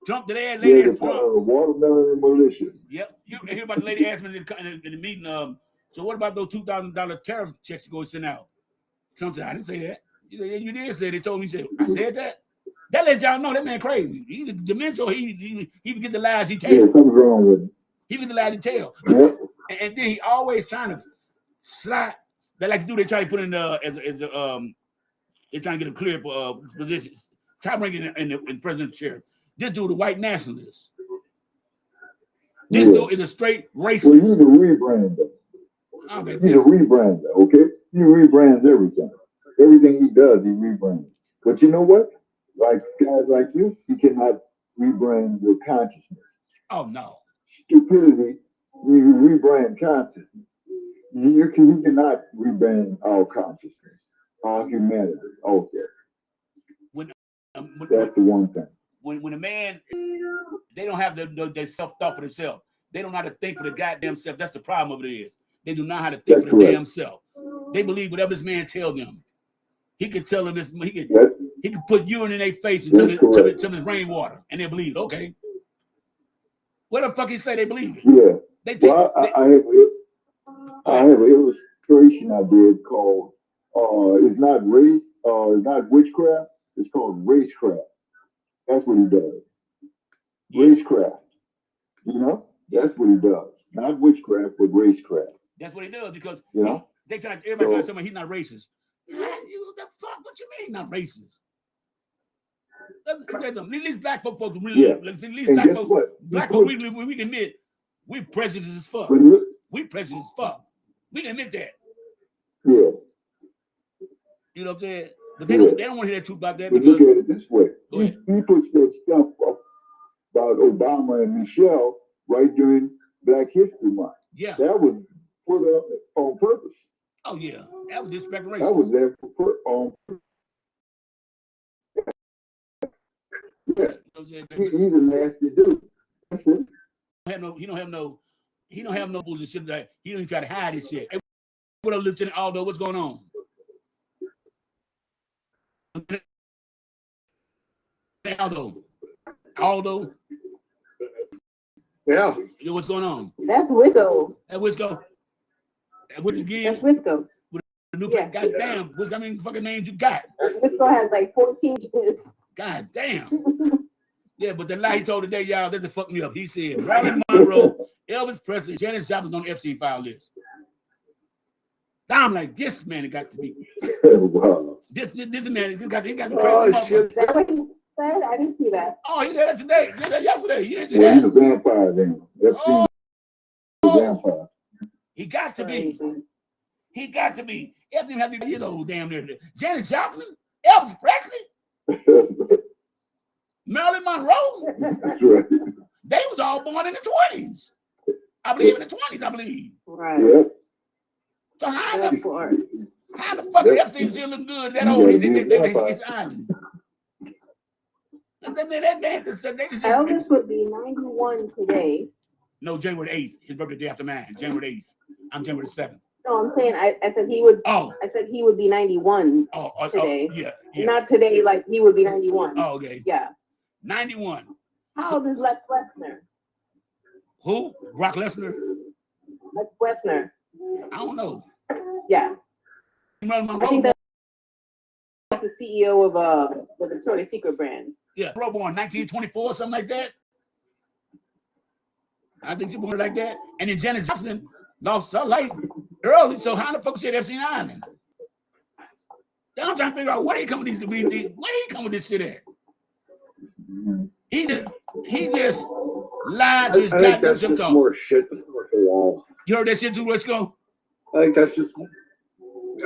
Trump, the lady asked Trump. Watermelon and militia. Yep. You hear about the lady asked me in the meeting. So what about those $2,000 tariff checks you're going to send out? Trump said, I didn't say that. You did say they told me. I said that. That let y'all know that man crazy. He's dementia. He forget the lies he tells. Yeah, something's wrong with him. He forget the lies he tells. Yep. And then he always trying to slide. They like to do. They try to put in they're trying to get him clear for positions. Try to bring it in president's chair. This dude, a white nationalist. This dude is a straight racist. Well, he's a rebrander. He's a rebrander, okay? He rebrands everything. Everything he does, he rebrands. But you know what? Like guys like you cannot rebrand your consciousness. Oh, no. Stupidity, you rebrand consciousness. You cannot rebrand all consciousness, all humanity. Okay. That's the one thing. When a man, they don't have their self-thought for themselves. They don't know how to think for the goddamn self. That's the problem of it is. They do not know how to think for the damn self. They believe whatever this man tell them. He could tell them this. He could put urine in their face and tell them it's rainwater, and they believe it. Okay. What the fuck he say they believe it? Yeah. They take. I have an illustration I did called it's not race, it's not witchcraft. It's called racecraft. That's what he does. Racecraft. You know, that's what he does. Not witchcraft, but racecraft. That's what he does because everybody trying to tell me he's not racist. The fuck? What you mean not racist? At least black folks really. At least black folks we can admit we prejudiced as fuck. We prejudiced as fuck. We can admit that. Yeah. You know what I'm saying? But they don't want to hear that truth about that. But look at it this way. He puts that stuff up about Obama and Michelle right during Black History Month. Yeah. That was put up on purpose. Oh, yeah. That was disrespect racism. That was there on purpose. He's a nasty dude. That's it. He don't have no bullshit that he don't even try to hide his shit. Hey, what up, Lieutenant Aldo? What's going on? Aldo. Yeah. Yo, what's going on? That's Wisco. That Wisco. What again? That's Wisco. Goddamn, what how many fucking names you got? Wisco has like 14. God damn. Yeah, but the lie he told today, y'all, that fucked me up. He said Marilyn Monroe, Elvis Presley, Janis Joplin on the Epstein file list. I'm like, this man it got to be. Wow. This man, he got to be crazy. Oh, shit. Is that what he said? I didn't see that. Oh, he said that today. He said that yesterday. You didn't see that? He's a vampire then. Epstein a vampire. He got to be. He got to be. Epstein had to be his old damn near. Janis Joplin, Elvis Presley. Marilyn Monroe. That's right. They was all born in the 20s. I believe in the 20s, I believe. Right. Yeah. So how That the, part. how the fuck Yeah. everything still look good? That You old gotta be his verified. island. And then that man just said they just Elvis would be 91 today. no, January 8th. His birthday day after mine, January 8th. I'm January 7th. No, I'm saying I said he would. Oh, I said he would be 91 today. yeah. Not today, like he would be 91. Oh, okay. Yeah. 91. How old is Lex Wessner? Who? Brock Lesnar? Lex Wessner. I don't know. Yeah. Marilyn I Monroe, think that's the CEO of the Victoria's Secret brands. yeah, Pro born 1924, something like that. I think she born like that. And then Janet Jackson lost her life early. So how the fuck said Epstein Island? Now I'm trying to figure out where he come with where he come with this shit at. He just lied to his I think goddamn that's self. just more shit to throw at the wall. You heard that shit too, Let's go. I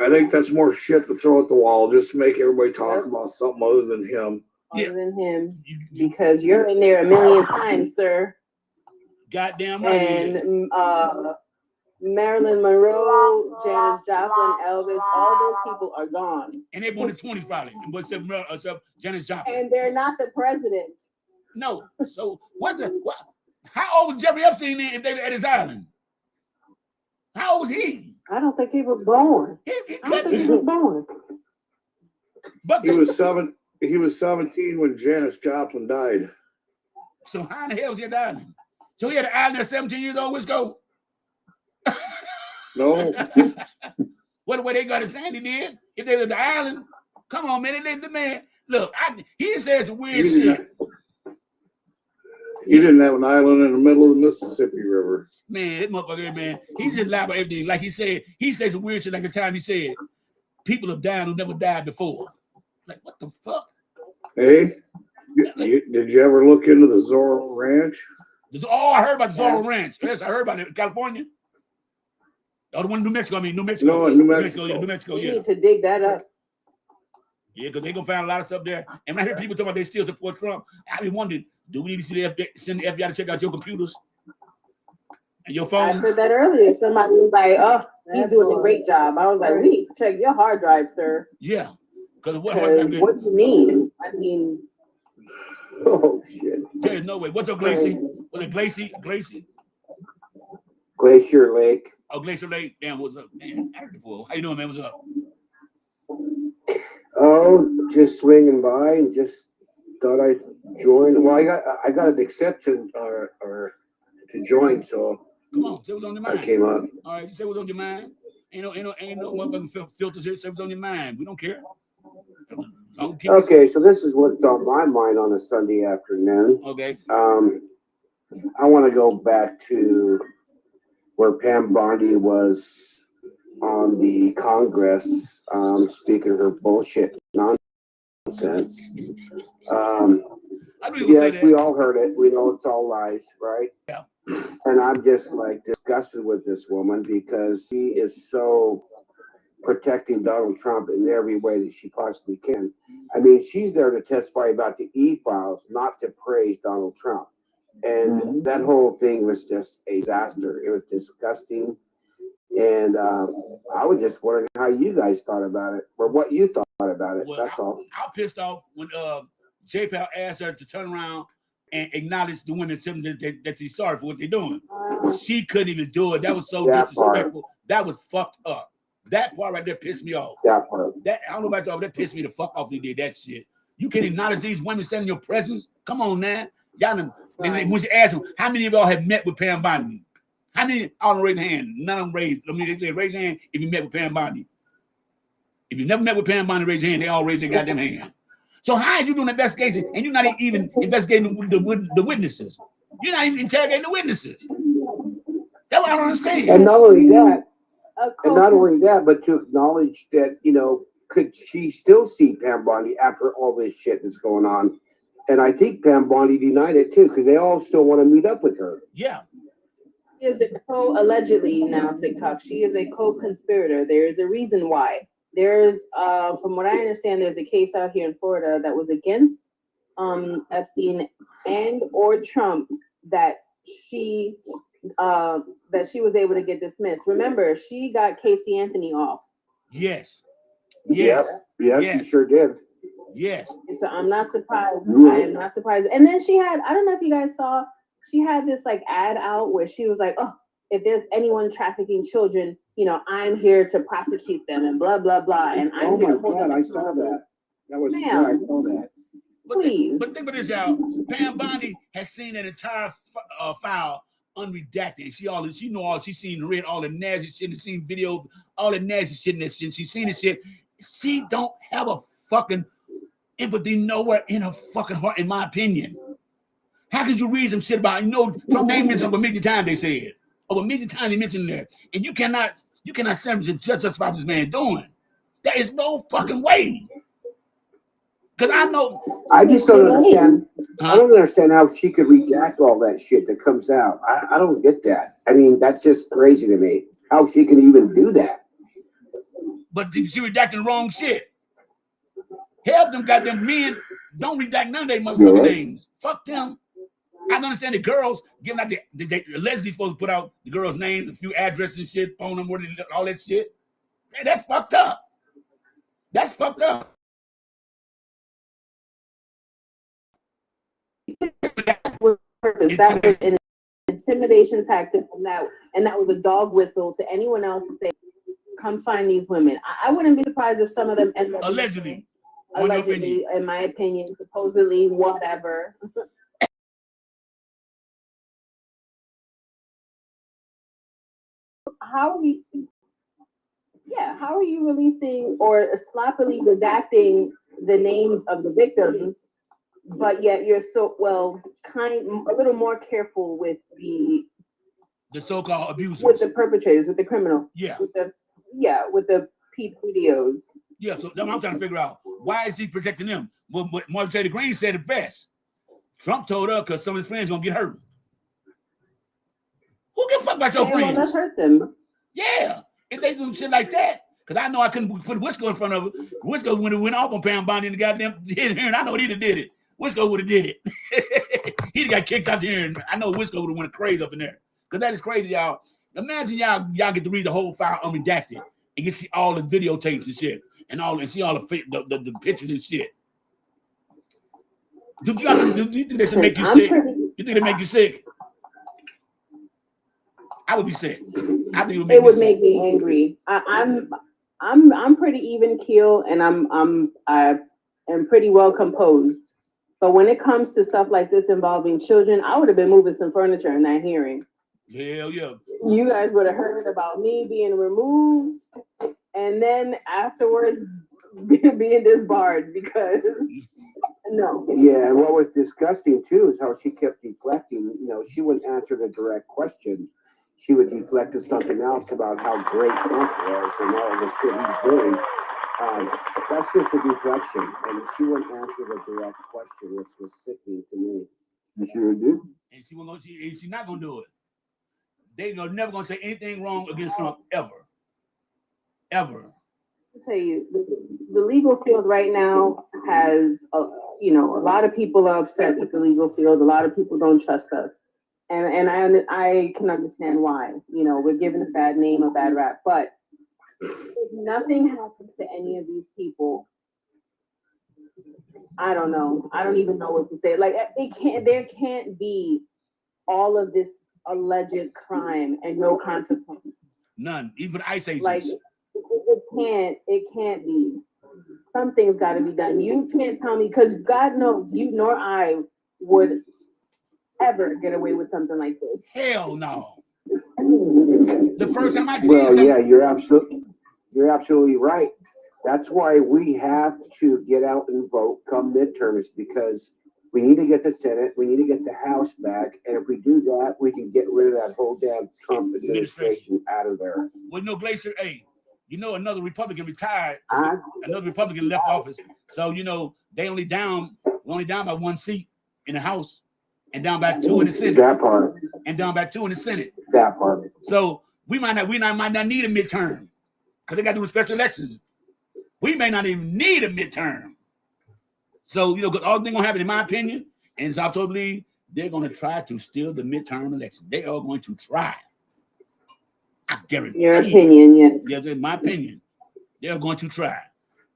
think that's more shit to throw at the wall just to make everybody talk about something other than him. Other than him, because you're in there a million times, sir. Goddamn right. And Marilyn Monroe, Janis Joplin, Elvis, all those people are gone. And they born in the 20s probably. And what's up, Janis Joplin? And they're not the president. No. So what? How old was Jeffrey Epstein if they were at his island? How old was he? I don't think he was born. He I don't think he was born. But He was 17 when Janis Joplin died. so how in the hell was he at the island? So he had an island at 17 years old. Wisco. No, What the way they got it saying he did? If they were at the island, come on, man. The man, look, he says weird shit. he didn't have an island in the middle of the Mississippi River. Man, that motherfucker, man, he just lied about everything. Like he said some weird shit like the time he said, people have died who never died before. Like, what the fuck? Hey, did you ever look into the Zorro Ranch? Oh, I heard about the Zorro Ranch. Yes, I heard about it. California. Oh, the one in New Mexico. New Mexico. No, in New Mexico. New Mexico, We yeah. need to dig that up. Yeah, because they're going to find a lot of stuff there. And when I hear people talking about they still support Trump, I be wondering, do we need to see send the FBI to check out your computers and your I phones? said that earlier. Somebody was like, "Oh, he's doing a great job." I was like, "We need to check your hard drive, sir." Yeah. Because what do you mean? I mean, Oh shit! there's no way. What's up, Glacy? Was it Glacy? Glacier Lake. Oh, Glacier Lake. Damn, what's up? Man, I heard it before. How you doing, man? What's up? Oh, just swinging by and just thought I'd join. Well, I got an exception or to join, so Come on, say what's on your I mind. came up. All right, you say what's on your mind. Ain't no motherfucking filters here. Say what's on your mind. We don't care. Don't keep Okay, so this is what's on my mind on a Sunday afternoon. Okay. I want to go back to where Pam Bondi was on the Congress, speaking her bullshit nonsense. Yes, we all heard it. We know it's all lies, right? Yeah. And I'm just like disgusted with this woman because she is so protecting Donald Trump in every way that she possibly can. I mean, she's there to testify about the e-files, not to praise Donald Trump. And that whole thing was just a disaster. It was disgusting. And I was just wondering how you guys thought about it, or what you thought about it. Well, That's all. I pissed off when J-Pal asked her to turn around and acknowledge the women that she's sorry for what they're doing. She couldn't even do it. That was so disrespectful. That was fucked up. That part right there pissed me off. That part. I don't know about y'all, but that pissed me the fuck off when they did that shit. You can acknowledge these women standing in your presence? Come on, man. Y'all know, and when you ask them, how many of y'all have met with Pam Bondi? How many? I don't raise a hand. None of them raised. I mean, they say raise your hand if you met with Pam Bondi. If you never met with Pam Bondi, raise your hand. They all raise their goddamn hand. So how are you doing an investigation and you're not even investigating the witnesses? You're not even interrogating the witnesses. That's what I don't understand. And not only that, but to acknowledge that, could she still see Pam Bondi after all this shit that's going on? And I think Pam Bondi denied it too, because they all still want to meet up with her. Yeah. She is allegedly now TikTok. She is a co-conspirator. There is a reason why. there's from what I understand, there's a case out here in Florida that was against Epstein and or Trump that she was able to get dismissed. Remember, she got Casey Anthony off. Yes. Yes. Yes, Yes. she sure did. Yes. So I'm not surprised. Yeah. I am not surprised. And then she had, I don't know if you guys saw, she had this like ad out where she was like, oh, if there's anyone trafficking children, you know, I'm here to prosecute them and blah, blah, blah. And I'm Oh here my to hold God, them I saw that. That was, Ma'am. yeah, I saw that. Please. But think about this, y'all. Pam Bondi has seen an entire file unredacted. She know all. She's seen, read all the nasty shit, and seen videos, all the nasty shit, and she's seen the shit. She don't have a fucking empathy nowhere in her fucking heart, in my opinion. How could you read some shit about, you know, Trump name mentioned over a million times, they said. Over a million times they mentioned there. And you cannot say just what this man doing. There is no fucking way. Because I know. I just don't understand. I don't understand how she could redact all that shit that comes out. I don't get that. I mean, that's just crazy to me. How she can even do that. But she redacting the wrong shit. Help them goddamn men. Don't redact none of their motherfucking names. Fuck them. I can understand the girls giving out the allegedly supposed to put out the girls' names, a few addresses and shit, phone number, all that shit. Hey, that's fucked up. That's fucked up. That was an intimidation tactic, and that was a dog whistle to anyone else to say, come find these women. I wouldn't be surprised if some of them end up allegedly, in my opinion, supposedly, whatever. How are you releasing or sloppily redacting the names of the victims, but yet you're a little more careful with the so-called abusers, with the perpetrators, with the criminal, with the peep videos. Yeah, so I'm trying to figure out, why is he protecting them? Well, Martin Taylor Greene said it best. Trump told her because some of his friends gonna get hurt. Who gives a fuck about your friends? Well, let's hurt them. Yeah, if they do shit like that, because I know I couldn't put Wisco in front of it. Wisco would have went off on Pam Bondi in the goddamn hearing. I know he'd have did it. Wisco would have did it. He'd got kicked out the hearing. I know Wisco would have went crazy up in there. Because that is crazy, y'all. Imagine y'all get to read the whole file unredacted and get to see all the videotapes and shit and see all the pictures and shit. Do you think this would make you sick? You think it make you sick? I would be sick. I think it would make me angry. I'm pretty even keel, and I am pretty well composed. But when it comes to stuff like this involving children, I would have been moving some furniture in that hearing. Hell yeah. You guys would have heard about me being removed, and then afterwards being disbarred because no. Yeah, and what was disgusting too is how she kept deflecting. You know, she wouldn't answer the direct question. She would deflect to something else about how great Trump was and all the shit he's doing. That's just a deflection, and she wouldn't answer the direct question, which was sickening to me. You sure did. And she's not gonna do it. They're never gonna say anything wrong against Trump ever. I'll tell you, the legal field right now has, a lot of people are upset with the legal field. A lot of people don't trust us. And I can understand why. You know, we're given a bad name, a bad rap. But if nothing happens to any of these people, I don't know. I don't even know what to say. Like, there can't be all of this alleged crime and no consequence. None. Even ICE agents. Like, it can't be. Something's got to be done. You can't tell me, because God knows you nor I would ever get away with something like this. Hell no. The first time I did something. Yeah, you're absolutely right. That's why we have to get out and vote come midterms, because we need to get the Senate, we need to get the House back, and if we do that, we can get rid of that whole damn Trump administration out of there. With no Glacier, another Republican retired. Another Republican left office. So they only down by one seat in the House, and down by 2 in the Senate. That part. And down by 2 in the Senate. That part. So we might not need a midterm, because they got to do special elections. We may not even need a midterm. So, you know, all thing gonna happen, in my opinion, and it's also believe they're gonna try to steal the midterm election. They are going to try. I guarantee. Your opinion, yes. Yes, in my opinion, they're going to try,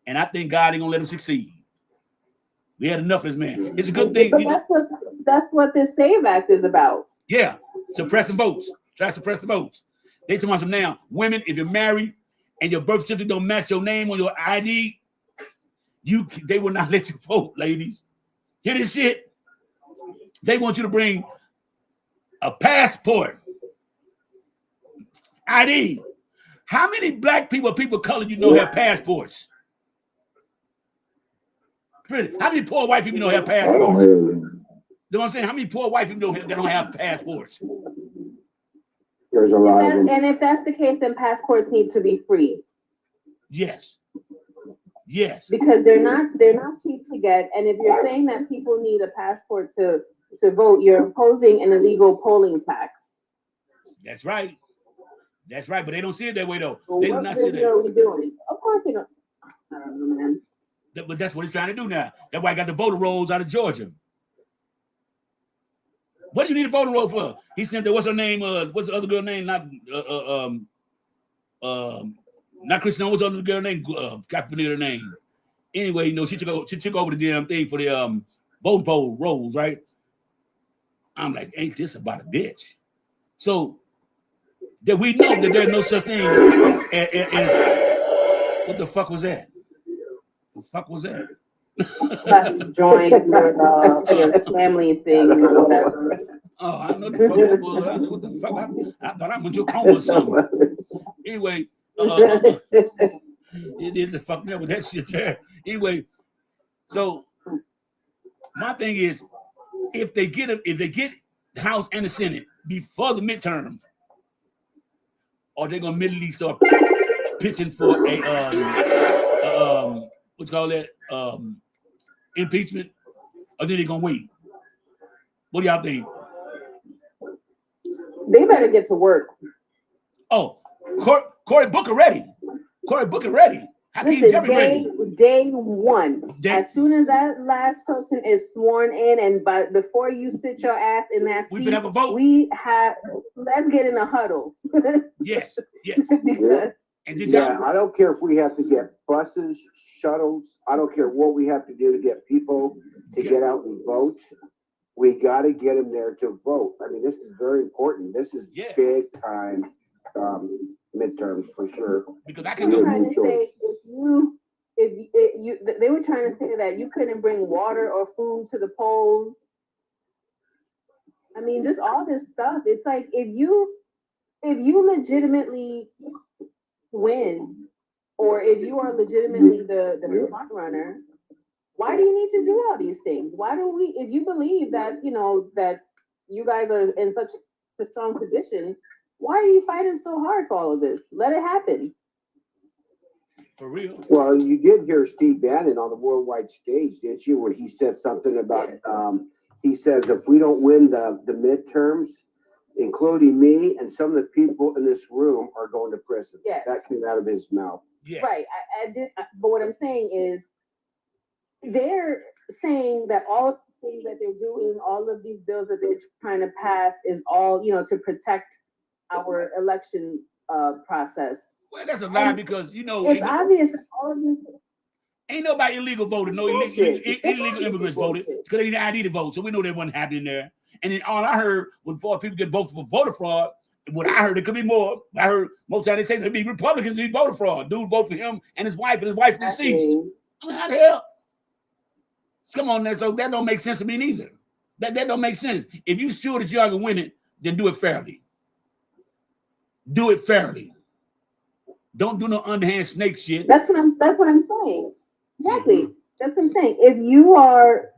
and I think God ain't gonna let them succeed. We had enough of this man. It's a good thing. But that's what this SAVE Act is about. Yeah, suppressing votes. Try to suppress the votes. They talking about some now. Women, if you're married and your birth certificate don't match your name on your ID, they will not let you vote, ladies. Hear this shit? They want you to bring a passport, ID. How many black people, people of color you know have passports? How many poor white people you know have passports? You know what I'm saying? How many poor white people that don't have passports? There's a lot of them. And if that's the case, then passports need to be free. Yes. Yes. Because they're not cheap to get. And if you're saying that people need a passport to vote, you're imposing an illegal polling tax. That's right. That's right. But they don't see it that way though. Well, they do not see it that way. Doing? Of course they don't. I don't know, man. But that's what he's trying to do now. That's why I got the voter rolls out of Georgia. What do you need a voter roll for? He said that what's her name? What's the other girl name? Not Christian. What's the other girl name? Got to her name. Anyway, you know, she took over the damn thing for the voting poll rolls, right? I'm like, ain't this about a bitch? So that we know that there's no such thing as what the fuck was that? The fuck was that? Join your family thing or whatever. Oh, I know the fuck that was. What the fuck? I thought I went to a coma or something. Anyway, it did the fuck me up with that shit there. Anyway, so my thing is, if they get the House and the Senate before the midterm, or they're gonna immediately start pitching for a what's called that impeachment, or then they're gonna wait. What do y'all think? They better get to work. Oh, Cory Booker ready. Cory Booker ready. Listen, day one. As soon as that last person is sworn in, and before you sit your ass in that seat, have a vote. Let's get in a huddle. Yes. Because, I don't care if we have to get buses, shuttles. I don't care what we have to do to get people to get out and vote. We got to get them there to vote. I mean, this is very important. This is big time midterms for sure. Because I can trying to say they were trying to say that you couldn't bring water or food to the polls. I mean, just all this stuff. It's like if you legitimately win, or if you are legitimately the front runner, why do you need to do all these things? Why do we? If you believe that that you guys are in such a strong position, why are you fighting so hard for all of this? Let it happen. For real. Well, you did hear Steve Bannon on the worldwide stage, didn't you? Where he said something about he says if we don't win the midterms, including me and some of the people in this room are going to prison. Yes. That came out of his mouth. Yes. Right. I did, but what I'm saying is they're saying that all of these things that they're doing, all of these bills that they're trying to pass is all, to protect our election process. Well, that's a lie because, it's obvious that all of this. Ain't nobody illegal voted. No illegal immigrants voted because they didn't ID to vote. So we know that wasn't happening there. And then all I heard was for people get voted for voter fraud. What I heard, it could be more. I heard most of they say there'd be Republicans be voter fraud. Dude vote for him and his wife deceased. I mean, how the hell? Come on, so that don't make sense to me neither. That don't make sense. If you sure that you're gonna win it, then do it fairly. Do it fairly. Don't do no underhand snake shit. That's what I'm saying. Exactly. Mm-hmm. That's what I'm saying. If you are,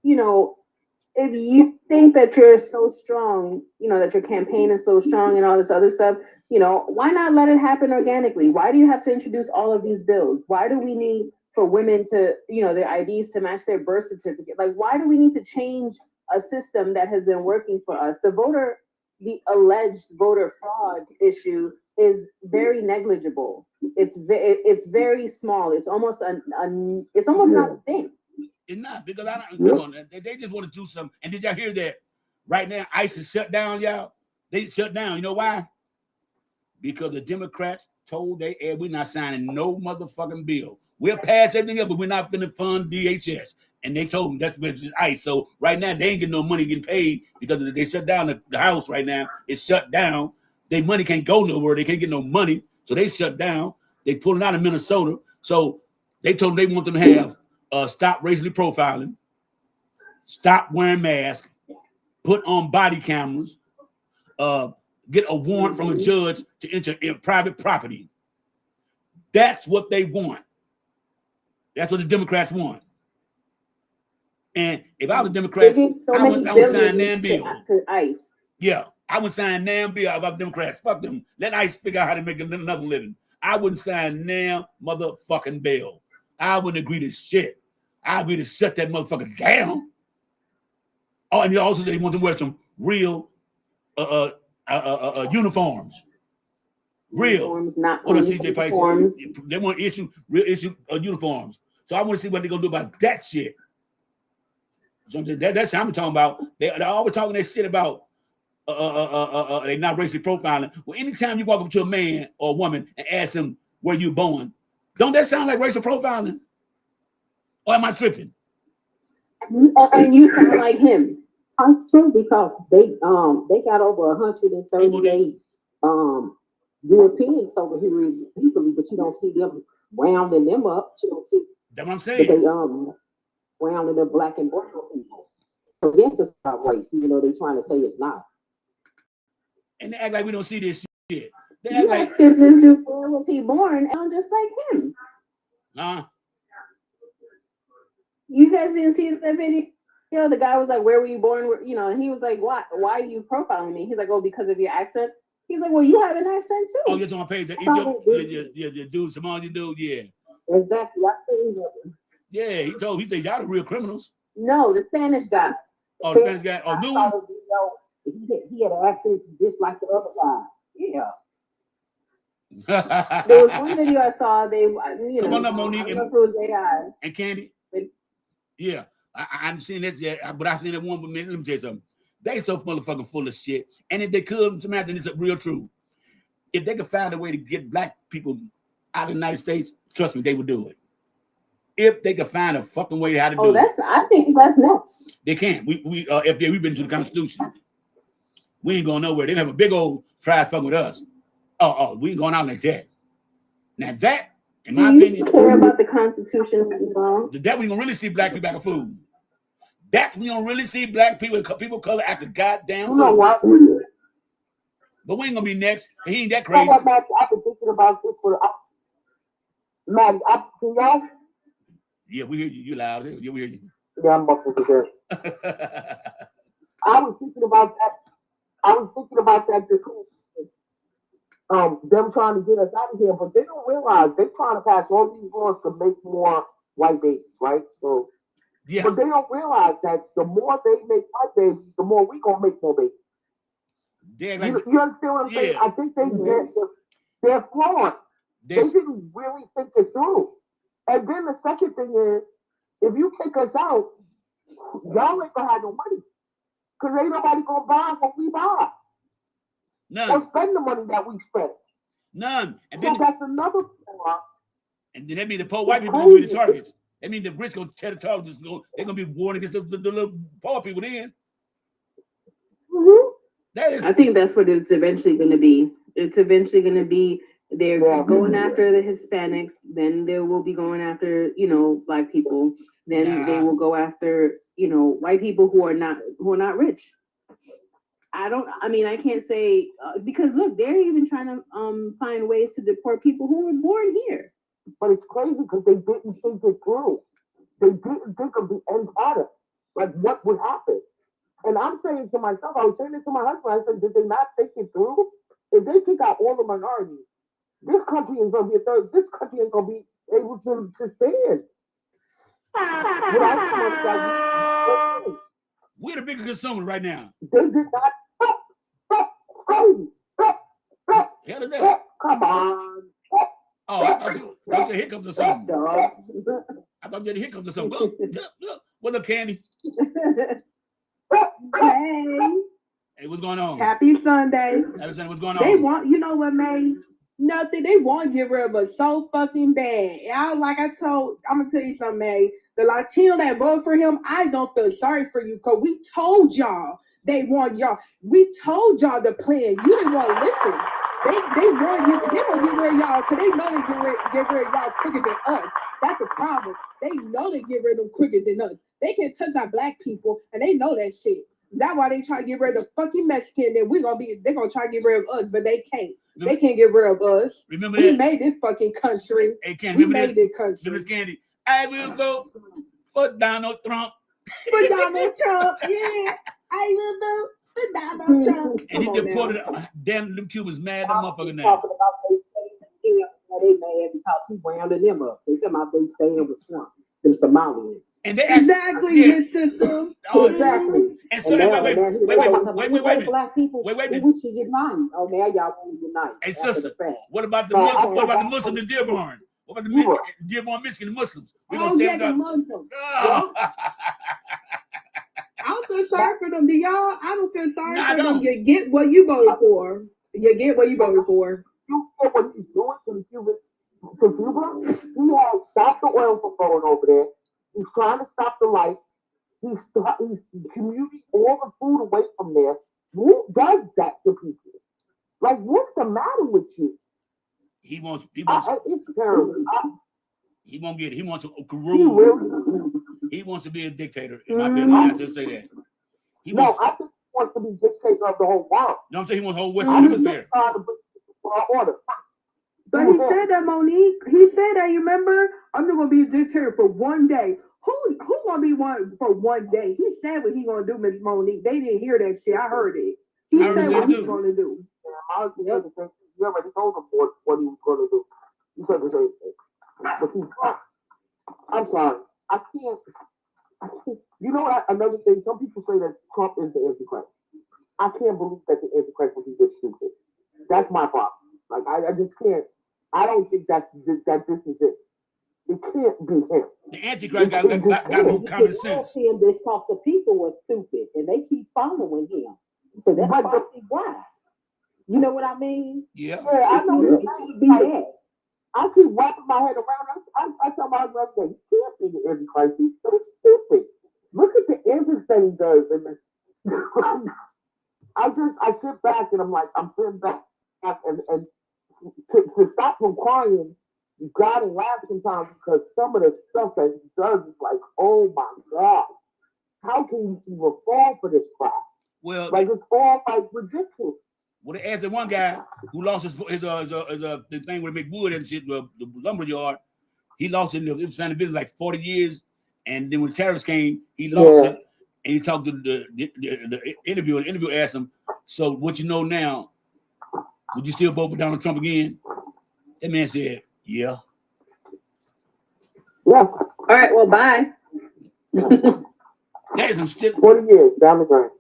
if you think that you're so strong, that your campaign is so strong and all this other stuff, why not let it happen organically? Why do you have to introduce all of these bills? Why do we need for women to, their IDs to match their birth certificate? Like, why do we need to change a system that has been working for us? The voter the alleged voter fraud issue is very negligible. It's very small. It's almost it's almost not a thing. It's not, because I don't. Come on, they just want to do something. And did y'all hear that? Right now, ICE is shut down, y'all. They shut down. You know why? Because the Democrats told they we're not signing no motherfucking bill. We'll pass everything up, but we're not going to fund DHS. And they told them that's just ICE. So right now, they ain't getting no money getting paid because they shut down the House right now. It's shut down. Their money can't go nowhere. They can't get no money. So they shut down. They pulling out of Minnesota. So they told them they want them to have stop racially profiling, stop wearing masks, put on body cameras, get a warrant from a judge to enter in private property. That's what they want. That's what the Democrats want. And if I was a Democrat, I would sign damn bill. To ICE. Yeah, I would sign damn bill if I was Democrats. Fuck them. Let ICE figure out how to make another living. I wouldn't sign damn motherfucking bill. I wouldn't agree to shit. I agree to shut that motherfucker down. Oh, and you also they want to wear some real uniforms. Real. Uniforms, not uniforms. They want real issue uniforms. So I want to see what they're gonna do about that shit. So that's what I'm talking about. They're always talking that shit about they're not racially profiling. Well, anytime you walk up to a man or a woman and ask them where you born, don't that sound like racial profiling? Or am I tripping? And you sound like him. That's true, because they got over 138 Europeans over here illegally, but you don't see them rounding them up. You don't see. That's what I'm saying. But they rounding up black and brown people. So yes, it's about race, even though they're trying to say it's not. And they act like we don't see this shit. They act like this dude, where was he born? And I'm just like him. You guys didn't see that video? You know, the guy was like, "Where were you born?" You know, and he was like, "Why? Why are you profiling me?" He's like, "Oh, because of your accent." He's like, "Well, you have an accent too." Oh, you're talking about the dude, Somalian dude, yeah. Exactly. Yeah, he said y'all the real criminals. No, the Spanish guy. Oh, the Spanish guy. Oh, new one. He had an accent just like the other guy. Yeah. There was one video I saw. They, you Come know, on up, Monique, I don't know if it was AI. And Candy. Yeah, I haven't seen that yet, but I've seen that one. But let me tell you something. They so motherfucking full of shit. And if they could, imagine it's real true. If they could find a way to get black people out of the United States, trust me, they would do it. If they could find a fucking way how to do it. I think that's next. They can't. FDA, we've been to the Constitution. We ain't going nowhere. They have a big old fries fucking with us. Oh, we ain't going out like that. Now that, in my opinion, care about the Constitution. That we gonna really see black people back of food. That's when you don't really see black people of color after goddamn food. You know what? But we ain't gonna be next. He ain't that crazy. I've been thinking about this for man. Can y'all? Yeah, we hear you. You loud. Yeah, we hear you. Yeah, I'm about to hear. I was thinking about that. Them trying to get us out of here, but they don't realize they're trying to pass all these laws to make more white babies, right? So, yeah. But they don't realize that the more they make white babies, the more we gonna make more babies. Yeah, like, you understand what I'm saying? I think they're flawed. They didn't really think it through. And then the second thing is, if you kick us out, y'all ain't gonna have no money, because ain't nobody gonna buy what we buy. None. Or spend the money that we spend. None. And then that's another flaw. And then that means the poor white people gonna be the targets. That means the rich gonna tear the targets. They're gonna be warned against the little poor people then. Mm-hmm. I think that's what it's eventually going to be. It's eventually going to be they're going after the Hispanics, then they will be going after, black people. Then they will go after, white people who are not rich. I can't say because look, they're even trying to find ways to deport people who were born here. But it's crazy because they didn't think it through. They didn't think of the end product, like what would happen. And I'm saying to myself, I was saying it to my husband, I said, did they not think it through? If they kick out all the minorities, this country is going to be this country ain't going to be able to stand. We're the bigger consumer right now. They did not. Hell is that? Come on. Oh, I thought you had hiccups or something. Dog. I thought you had hiccups or something. Look. What up, Candy? Hey, Hey, what's going on? happy Sunday. What's going They on? want, you know what, May? Nothing. They want to get rid of us so fucking bad. I'm gonna tell you something, May. The Latino that voted for him, I don't feel sorry for you, because we told y'all they want y'all. We told y'all the plan. You didn't want to listen. They want you. They want to get rid of y'all because they know they get rid of y'all quicker than us. That's the problem. They know they get rid of them quicker than us. They can't touch our black people, and they know that shit. That's why they try to get rid of the fucking Mexican. Then they're gonna try to get rid of us, but they can't. They can't get rid of us. Remember we that? made this fucking country. Hey, Candy, we made this country. Remember this, Candy? I will vote for Donald Trump. For Donald Trump, yeah. I will vote for Donald Trump. And he Come on deported now. damn them Cubans mad the motherfucker now. Talking about they mad because he rounded them up. They talking about they staying with Trump. Them Somalians. And they Exactly, yeah. Miss Sister. Oh, Exactly. And so wait. Black people, Wait. we should unite. Oh, now y'all want to unite. Hey, after sister, the fact. what about the So, Muslims? What about the Muslims in Dearborn? What about the Dearborn, Michigan Muslims? We Oh, gonna yeah, stand the up. Muslims. Oh. I don't feel sorry for them. Do y'all? I don't feel sorry No, I for them. don't. You get what you voted for. You get what you voted for. You get what he's doing to Cuba. He has stopped the oil from going over there. He's trying to stop the lights. He's commuting all the food away from there. Who does that to people? Like, what's the matter with you? He wants. It's terrible. He wants to He rule. really, He wants to be a dictator. In my opinion, I just say that. I think he wants to be dictator of the whole world. You know what I'm saying? He wants the whole Western Hemisphere. Order. But he said that, Monique. He said that. You remember? I'm not gonna be a dictator for one day. Who gonna be one for one day? He said what he gonna do, Miss Monique. They didn't hear that shit. I heard it. He said what he's gonna do. I already told him what he was gonna do. He said the same thing. But I'm sorry. I can't. You know what? Another thing. Some people say that Trump is the Antichrist. I can't believe that the Antichrist would be this stupid. That's my problem. Like I just can't. I don't think that this is it. It can't be him. The Antichrist got no common sense. Him because the people were stupid and they keep following him. So that's probably why. You know what I mean? Yeah. I know it can't be that. I keep wrapping my head around. I tell my brother, he can't be the Antichrist. He's so stupid. Look at the antics that he does. And I sit back and I'm sitting back and to stop from crying, you gotta laugh sometimes because some of the stuff that he does is like, oh my God, how can you even fall for this crap? Well, like it's all like ridiculous. Well, they asked that one guy who lost his the thing where they make wood and shit, the lumber yard. He lost it. It was in the business like 40 years, and then when tariffs came, he lost it. And he talked to the interviewer. The interviewer asked him, "So what you know now? Would you still vote for Donald Trump again?" That man said, "Yeah." Yeah. All right. Well, bye. That is some shit. 40 years down the drain.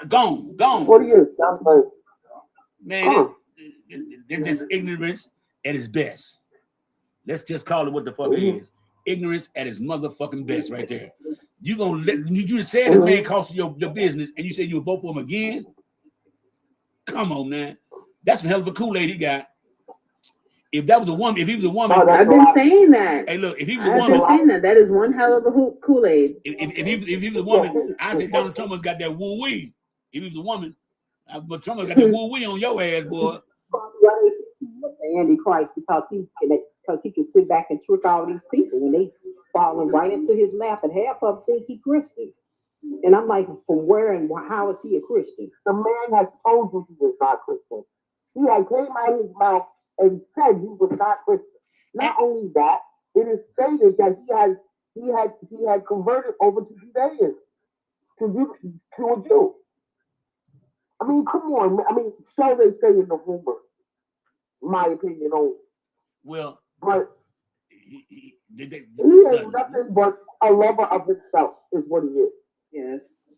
Gone. 40 years down the drain. Man, that's just ignorance at its best. Let's just call it what the fuck it is. Ignorance at its motherfucking best, right there. You just said this man cost you your business, and you said you would vote for him again? Come on, man. That's some hell of a Kool-Aid he got. If that was a woman, if he was a woman, I've been saying that. Hey, look, if he was a I've woman, been saying that is one hell of a Kool-Aid. If he was a woman, I said Donald Trump's got that woo wee. If he was a woman, but Trump's got that woo wee on your ass, boy. The Antichrist because he can sit back and trick all these people and they falling right into his lap, and half of them think he Christian. And I'm like, from where and how is he a Christian? The man has told you he is not Christian. He had came out of his mouth and said he was not Christian. Not only that, it is stated that he had converted over to Judaism, to a Jew. I mean, come on. I mean, so they say in the rumor. My opinion only. Well, but he is nothing but a lover of himself, is what he is. Yes.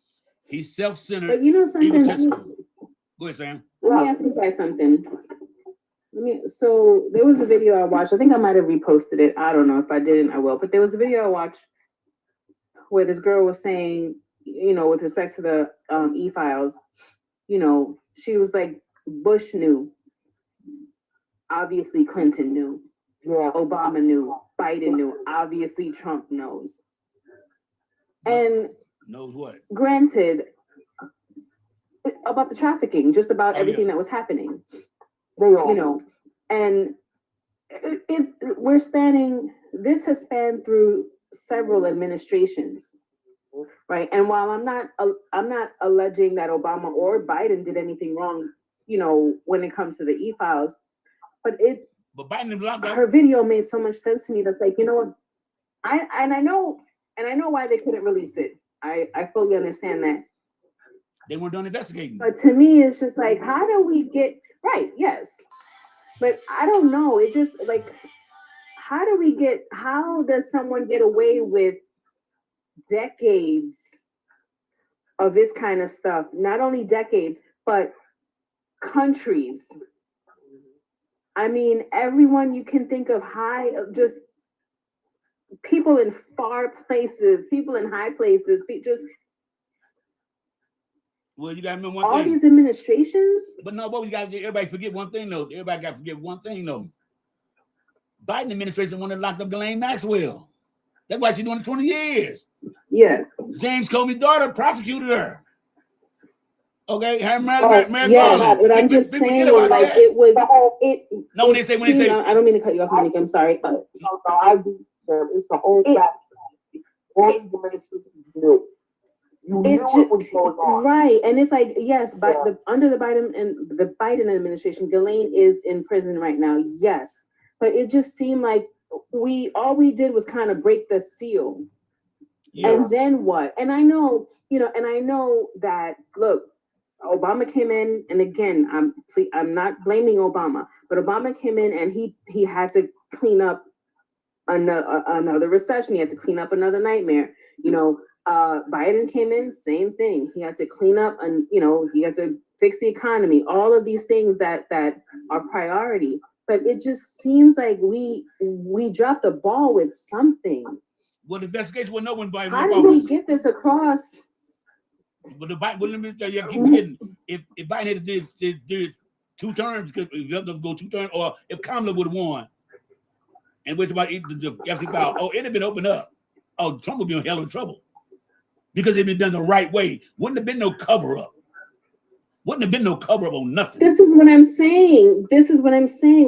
He's self-centered. But you know something? Go ahead, Sam. Let me ask you guys something. So there was a video I watched. I think I might have reposted it. I don't know. If I didn't, I will. But there was a video I watched where this girl was saying, with respect to the e-files, she was like, Bush knew. Obviously, Clinton knew. Yeah. Obama knew. Biden knew. Obviously, Trump knows. And knows what? Granted, about the trafficking, just about everything that was happening. And this has spanned through several administrations, right? And while I'm not alleging that Obama or Biden did anything wrong, when it comes to the e-files, but Biden her video made so much sense to me. That's like, what, I know why they couldn't release it. I fully understand that. They weren't done investigating. But to me, it's just like, how do we get right? Yes. But I don't know. It just like, how does someone get away with decades of this kind of stuff? Not only decades, but countries. I mean, everyone you can think of just people in far places, people in high places, well, you gotta remember one all thing. These administrations. But no, you gotta everybody forget one thing though. Everybody gotta forget one thing though. Biden administration wanted to lock up Ghislaine Maxwell. That's why she's doing 20 years. Yeah. James Comey's daughter prosecuted her. Okay, her yes, but I'm just saying, like it was. No, when they say, I don't mean to cut you off, Monica. I'm sorry, but I do. It's the whole fact. All these administrations knew. You knew what was going on. Right, and it's like, yes, but under the Biden administration, Ghislaine is in prison right now. Yes, but it just seemed like all we did was kind of break the seal. Yeah. And then what? And I know, that, look, Obama came in, and again, I'm not blaming Obama, but Obama came in and he had to clean up another recession. He had to clean up another nightmare. Biden came in, same thing. He had to clean up, and he had to fix the economy. All of these things that are priority. But it just seems like we dropped the ball with something. Well, the investigation will know when Biden. How did we get this across? But the Biden, let me tell you, keep forgetting. If Biden had did 2 terms, because if go 2 terms, or if Kamala would have won, and which about the FC file, it'd have been opened up. Oh, Trump would be in hell of trouble because it'd been done the right way. Wouldn't have been no cover up. Wouldn't have been no cover up on nothing. This is what I'm saying.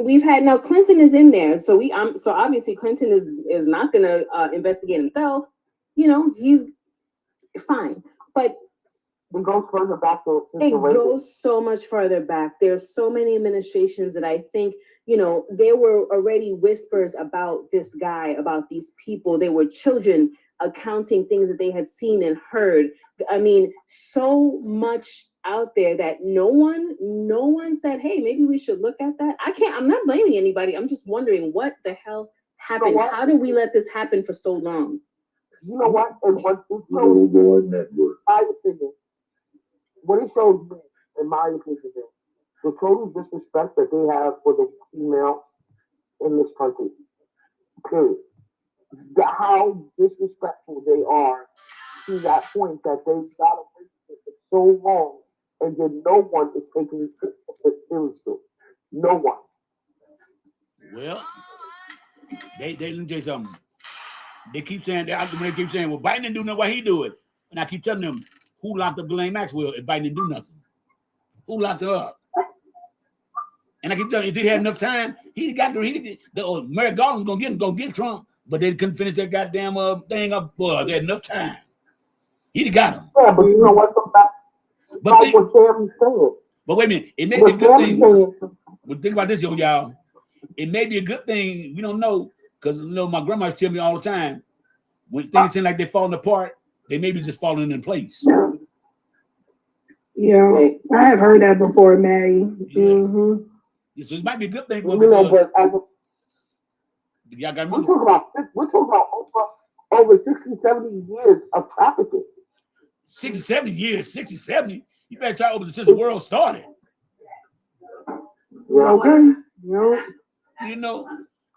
We've had now Clinton is in there, so so obviously Clinton is not going to investigate himself. He's fine, but it goes further back. It goes so much further back. There's so many administrations that I think, there were already whispers about this guy, about these people. There were children accounting things that they had seen and heard. I mean, so much out there that no one said, hey, maybe we should look at that. I'm not blaming anybody. I'm just wondering what the hell happened. How did we let this happen for so long? You know what? And what it shows, my opinion, what it shows me, in my opinion, is the total disrespect that they have for the female in this country. Period. How disrespectful they are to that point that they got away with it so long, and then no one is taking it seriously. No one. Well, they let me tell you something. They keep saying well, Biden didn't do nothing. Why he do it? And I keep telling them, who locked up Ghislaine Maxwell if Biden didn't do nothing? Who locked her up? And I keep telling you, if he had enough time, Merrick Garland was gonna get Trump, but they couldn't finish that goddamn thing up. Boy, they had enough time. He'd got him. Yeah, but you know what? But wait a minute, it may be a good thing. Well, think about this, y'all. It may be a good thing. We don't know, because my grandma used to tell me all the time, when things seem like they're falling apart, they may be just falling in place. Yeah, I have heard that before, Maggie. Yeah. Mm-hmm. Yeah, so it might be a good thing. But y'all got we're talking about over 60, 70 years of trafficking. 60, 70 years, 60, 70. You better try over since the world started. Yeah. Okay. No. You know,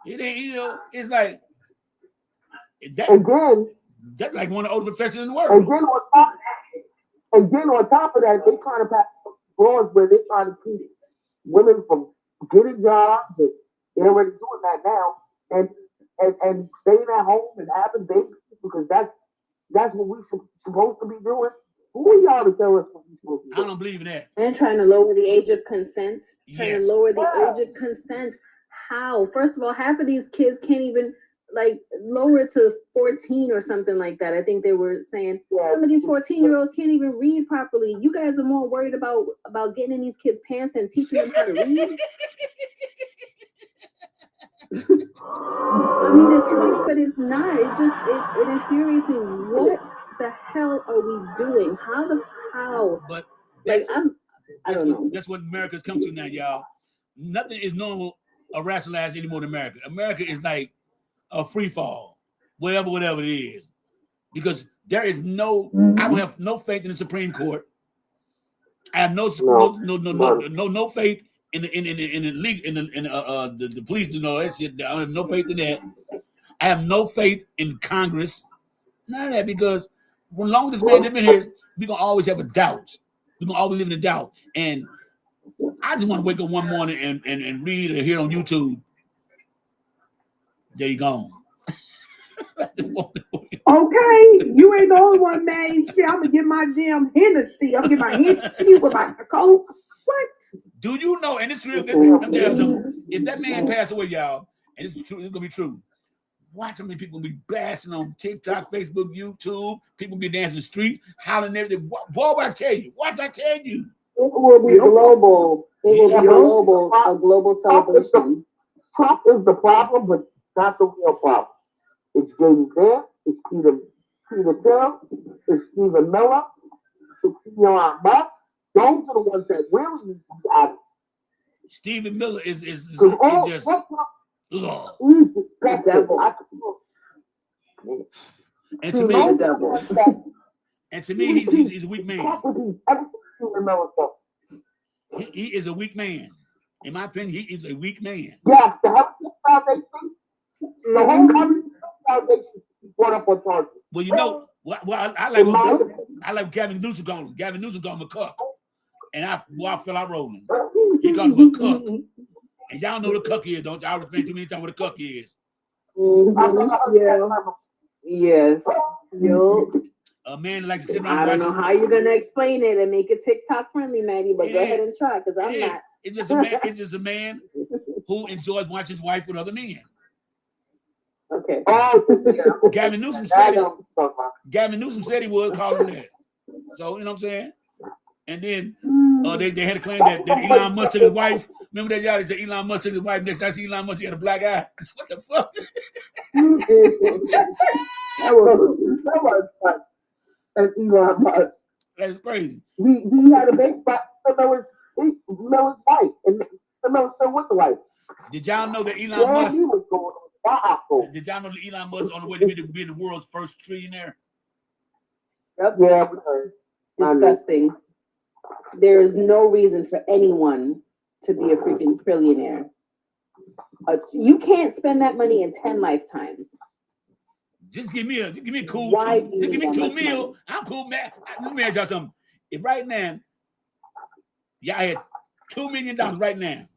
it ain't. You know, it's like that. Again, That's like one of the oldest professions in the world. Again, on top of that, they trying to pass laws where they're trying to keep women from getting jobs. And they're already doing that now, and staying at home and having babies because that's what we're supposed to be doing. Who are y'all to tell us what we're supposed to be doing? I don't believe in that. And trying to lower the age of consent. Trying Yes. to lower the age of consent. How? First of all, half of these kids can't even like lower it to 14 or something like that. I think they were saying some of these 14-year-olds can't even read properly. You guys are more worried about getting in these kids' pants and teaching them how to read. I mean, it's funny, but it's not. It infuriates me. What the hell are we doing? How? But like I don't know. That's what America's come to now, y'all. Nothing is normal or rationalized anymore in America. America is like a free fall, whatever it is, because there is no. I don't have no faith in the Supreme Court. I have no faith in the police. You know that shit. I have no faith in that. I have no faith in Congress. None of that, because as long as this man has been here, we're gonna always have a doubt. We're gonna always live in a doubt. And I just want to wake up one morning and read or hear on YouTube. There you go. Okay, you ain't the only one, man. Shit, I'm gonna get my damn Hennessy. I'm gonna get my Hennessy with my Coke. What? Do you know? And it's real. If that man passed away, y'all, and it's true, it's gonna be true. Watch how many people be blasting on TikTok, Facebook, YouTube. People be dancing the street, hollering everything. What I tell you? What I tell you? It will be global. It will be a global celebration. Trump is the problem, but not the real problem. It's J.D. Vance, it's Peter Thiel, it's Stephen Miller, it's Elon Musk. Those are the ones that really need to be out. Stephen Miller is just the devil. And to me, he's a weak man. He is a weak man. In my opinion, he is a weak man. Yes, the Health Foundation, the whole Foundation brought up on charges. Well, you know, I like Gavin Newsom called him. Gavin Newsom called him a cuck. And I fell out rolling. He called him a cuck. And y'all know what a cuck is, don't y'all? I explain too many times what a cuck is. Yeah. Yes. A man like to sit around. I don't know how you're gonna explain it and make it TikTok friendly, Maddie, but go ahead and try, because I'm not. It's just a man. It's just a man who enjoys watching his wife with other men. Okay. Gavin Newsom said it. Gavin Newsom said he would call him that. So you know what I'm saying. And then they had a claim that Elon Musk took his wife. Remember that y'all? They said Elon Musk took his wife. Next time I see Elon Musk, he had a black eye. What the fuck? That's Elon Musk. That's crazy. He had a baby by Miller's wife, and Miller still with the wife. Did y'all know that Elon Musk? Did y'all know that Elon Musk on the way to be the world's first trillionaire? Yep. Yeah. Disgusting. There is no reason for anyone to be a freaking trillionaire. You can't spend that money in 10 lifetimes. Just give me a cool. Why just give me $2 million. I'm cool, man. Let me ask y'all something. If right now, y'all had $2 million right now,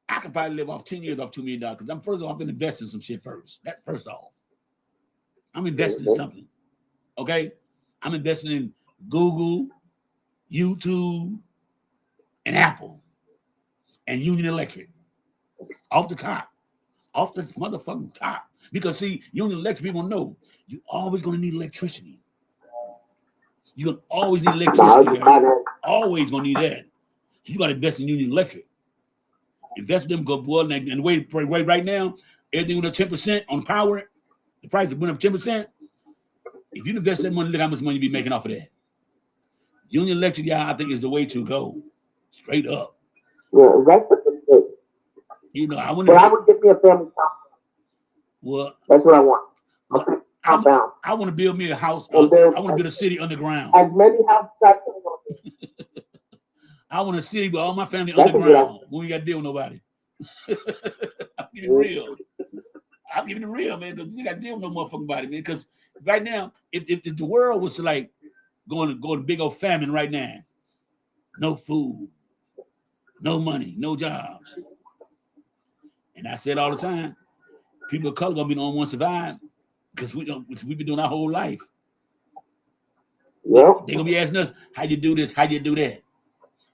I could probably live off 10 years off $2 million because I'm first off, I'm gonna invest in some shit first. That first off, I'm investing in something. Okay, I'm investing in Google, YouTube, and Apple, and Union Electric. Off the motherfucking top. Because see, Union Electric, people know you're always gonna need electricity. You're gonna always need electricity. Always gonna need that. So you gotta invest in Union Electric. Invest in them, go boil, and the way right now, everything went up 10% on power. The price went up 10%. If you invest that money, look how much money you be making off of that. Union Electric, yeah, I think is the way to go. Straight up. Yeah, that's what it is. You know, I would get me a family compound. Well, that's what I want. I want to build me a house. I want to build a city underground. As many houses I I want a city with all my family That's a good underground. We ain't got to deal with nobody. I'm giving it real. I'm giving it real, man. Because you got to deal with no motherfucking body, man. Because right now, if the world was to like going to big old famine right now, no food, no money, no jobs, and I said all the time, people of color gonna be the only ones survive because we've been doing our whole life. Yep. They're gonna be asking us how you do this, how you do that.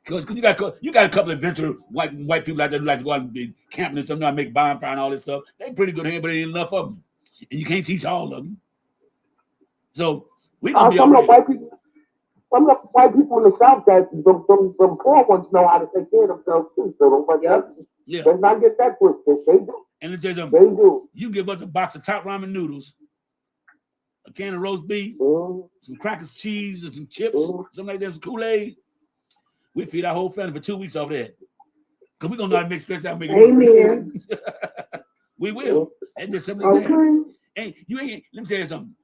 Because you got a couple of adventurous white people out there who like to go out and be camping and stuff, know how to make bonfire and all this stuff. They pretty good hand, but there ain't enough of them, and you can't teach all of them. So we gonna be some of the okay. white people in the South that the poor ones know how to take care of themselves too. So let's not get that twisted. They do. And they do. You give us a box of top ramen noodles, a can of roast beef, some crackers, cheese, and some chips, something like that, some Kool-Aid. We feed our whole family for 2 weeks off that. Because we're going to know how to make stretch out and make it work. We will. And just simply that. And you ain't, let me tell you something.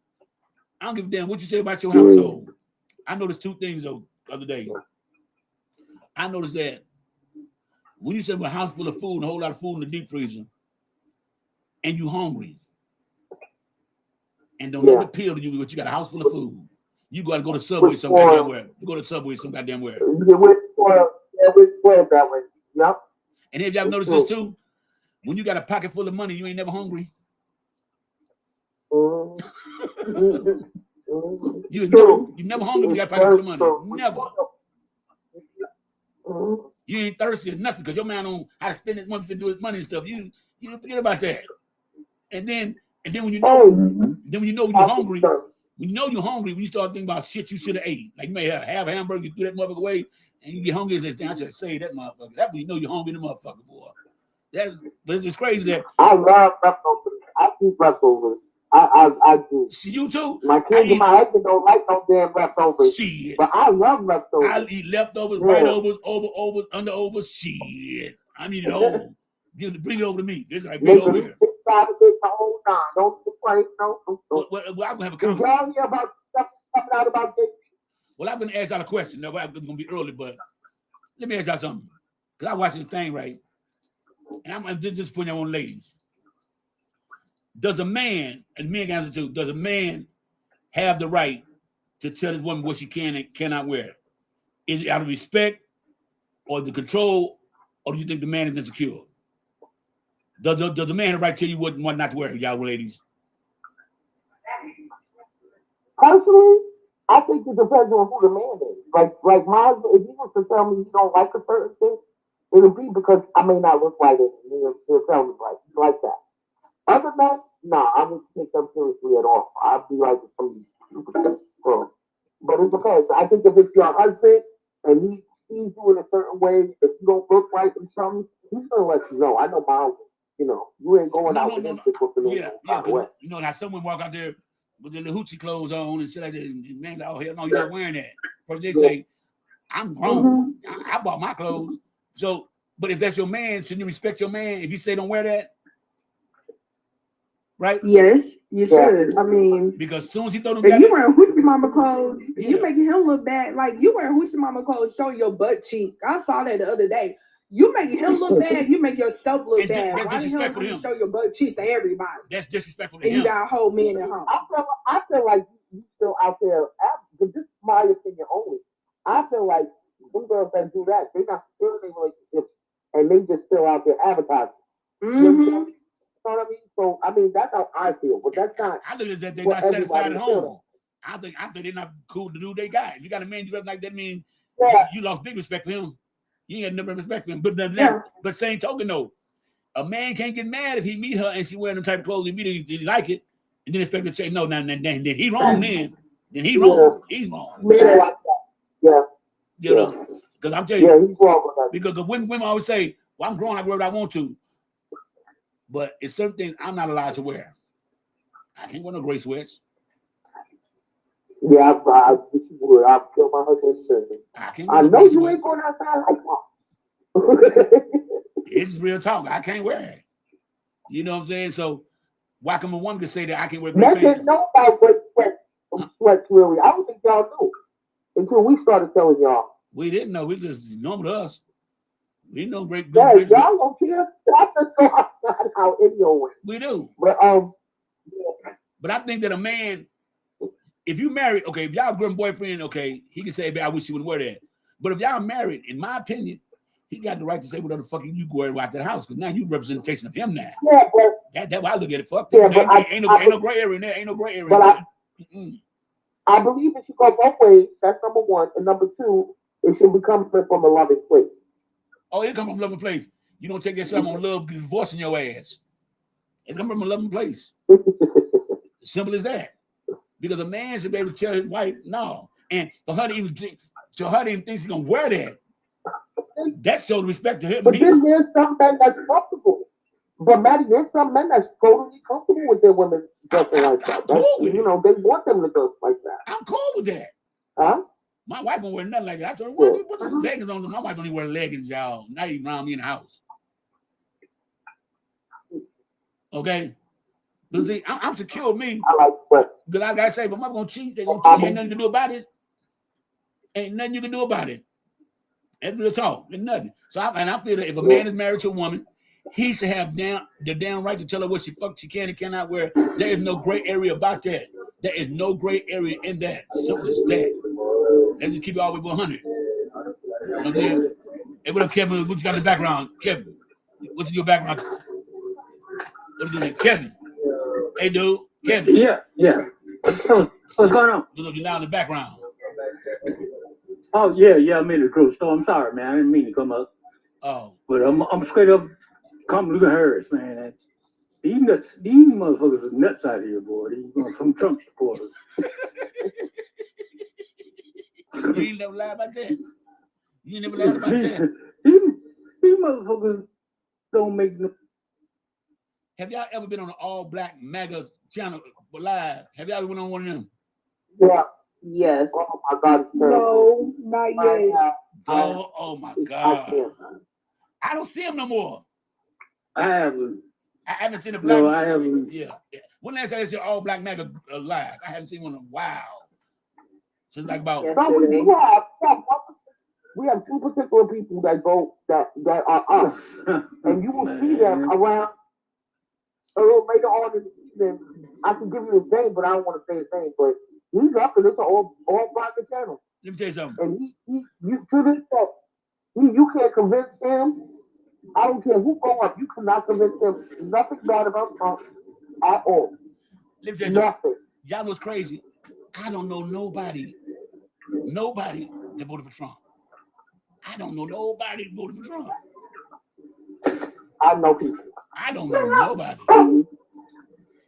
I don't give a damn what you say about your household. I noticed two things, though, the other day. I noticed that when you say a house full of food and a whole lot of food in the deep freezer, and you hungry, and don't let it appeal to you, but you got a house full of food. You got to go to Subway some goddamn where. You go to Subway some goddamn where. We're spoiled that way. Yep. And if y'all notice this too, when you got a pocket full of money, you ain't never hungry. You never hungry when you got a pocket full of money. Never. You ain't thirsty or nothing because your man on how to spend his money to do his money and stuff. You don't forget about that. And then when you know you're hungry. When you know you're hungry, when you start thinking about shit you should have ate, like you may have a hamburger, you threw that motherfucker away, and you get hungry and say, I should have saved that motherfucker. That's when you know you're hungry, the motherfucker, boy. But it's crazy that I love leftovers. I eat leftovers. I do. See, you too? My kids and my husband don't like no damn leftovers. Shit. But I love leftovers. I'll eat leftovers, right overs, overs, under overs. Shit. I need it whole. Bring it over to me. This is like bring it over here. Don't complain. Well, I'm gonna have a conversation. About stuff coming out about this. Well, I'm gonna ask y'all a question. Now, it's gonna be early, but let me ask y'all something. Because I watched this thing, right? And I'm just putting it on ladies. Does a man, and men can answer too, does a man have the right to tell his woman what she can and cannot wear? Is it out of respect or the control, or do you think the man is insecure? Does the man have the right to tell you what not to wear, y'all ladies? Personally, I think it depends on who the man is. Like my husband, if he was to tell me he don't like a certain thing, it would be because I may not look like it. He'll tell me like that. Other than that, no, I wouldn't take them seriously at all. I'd be like some stupid girl. But it depends. I think if it's your husband and he sees you in a certain way, if you don't look right or something, he's gonna let you know. I know my husband. You know, you ain't going out with him. Yeah. You know, like someone walk out there with the hoochie clothes on and shit like that, and man, oh hell no, you're not wearing that. But they say, I'm grown. I bought my clothes. So, but if that's your man, shouldn't you respect your man if you say don't wear that? Right? Yes, you should. I mean, because as soon as he throw them, if you wearing hoochie mama clothes, you making him look bad. Like you wearing hoochie mama clothes, showing your butt cheek. I saw that the other day. You making him look bad. You make yourself look bad. Why the hell you show your butt cheeks to everybody? That's disrespectful to him. And you got a whole man at home. I feel like you still out there. But this is my opinion only. I feel like them girls that do that, they're not still in relationships, and they just still out there advertising. You know what I mean? So I mean that's how I feel. But that's not. I think that they're not satisfied at home. I think they're not cool to do what they got. If you got a man dressed like that, means you lost big respect for him. You ain't never respect him. But same token though, a man can't get mad if he meet her and she wearing them type of clothes. He like it, and then expect her to say no. Then he wrong. Then he wrong. He's wrong. Men like that. You know, because I'm telling you, he's wrong with that. Because women always say, "Well, I'm grown. I wear what I want to," but it's certain things I'm not allowed to wear. I can't wear no gray sweats. Yeah, I'll kill my husband. I know you ain't going outside like that. It's real talk. I can't wear it. You know what I'm saying? So why come a woman can say that I can't wear gray pants? Didn't know about sweats really. I don't think y'all knew until we started telling y'all. We didn't know. We just normal to us. We know great. Yeah, y'all don't care. Y'all just go outside out anyway. We do. But But I think that a man, if you married, okay, if y'all girl boyfriend, okay, he can say, I wish you would wear that. But if y'all married, in my opinion, he got the right to say whatever the fuck you go out that house, because now you representation of him now. Yeah, but that's why I look at it. Fuck yeah, that. But ain't no gray area in there. Ain't no gray area. But I believe it should go both ways. That's number one. And number two, it should be coming from a loving place. Oh, it come from a loving place. You don't take that shit on love, divorcing your ass. It's coming from a loving place. Simple as that. Because a man should be able to tell his wife no. And for her to even thinks he's gonna wear that, that shows respect to him. But then there's some men that's comfortable. But Maddie, there's some men that's totally comfortable with their women dressing like that. Cool with you know, they want them to dress like that. I'm cool with that. Huh? My wife don't wear nothing like that. I told her, why you put the leggings on? My wife don't even wear leggings, y'all. Not even around me in the house. Okay? But see, I'm secure with me. I like what? Because I gotta say, but I'm gonna cheat. They're gonna cheat. Ain't nothing you can do about it. Ain't nothing you can do about it. That's real talk. There's nothing. So I feel that if a man is married to a woman, he should have the damn right to tell her what she can and cannot wear. There is no gray area about that. There is no gray area in that. Simple as that. Let's just keep it all the way 100. You know what I'm saying? Hey, what up, Kevin? What you got in the background? Kevin, what's in your background? What's doing, Kevin? Hey, dude, Kevin. Yeah. What's going on? You're now in the background. Oh yeah. I'm in the grocery store. I'm sorry, man. I didn't mean to come up. Oh. But I'm straight up coming to hers, man. And these motherfuckers are nuts out here, boy. These some Trump supporters. You ain't never lie about that. You ain't never lie about that. These motherfuckers don't make no. Have y'all ever been on an all black MAGA channel live? Have y'all ever been on one of them? Yeah. Yes. Oh my God. No, not yet. Oh my God. I don't see him no more. I haven't seen a black. No, I haven't. Yeah. When last time I saw all black MAGA live? I haven't seen one in a while. Just like about. We have two particular people that go that are us, and you will see them around a little later on in the season. I can give you his name, but I don't want to say his name. But he's up and it's an all black channel. Let me tell you something. And you to this day, you can't convince him. I don't care who go up. You cannot convince him nothing bad about Trump at all. Let me tell you something. Y'all know what's crazy? I don't know nobody that voted for Trump. I don't know nobody that voted for Trump. I know people. I don't know nobody.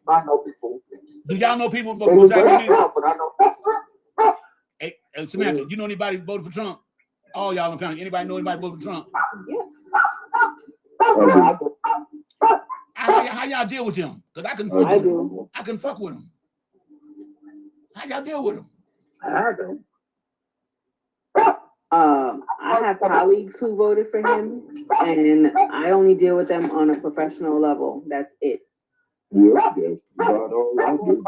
I know people. Do y'all know people voted for Trump? But I know. Hey, Samantha, you know anybody voted for Trump? All y'all in County. Anybody know anybody voted for Trump? Yeah. How y'all deal with him? Because I can fuck with him. How y'all deal with him? I don't. I have colleagues who voted for him, and I only deal with them on a professional level. That's it. Yeah, that's about all I do.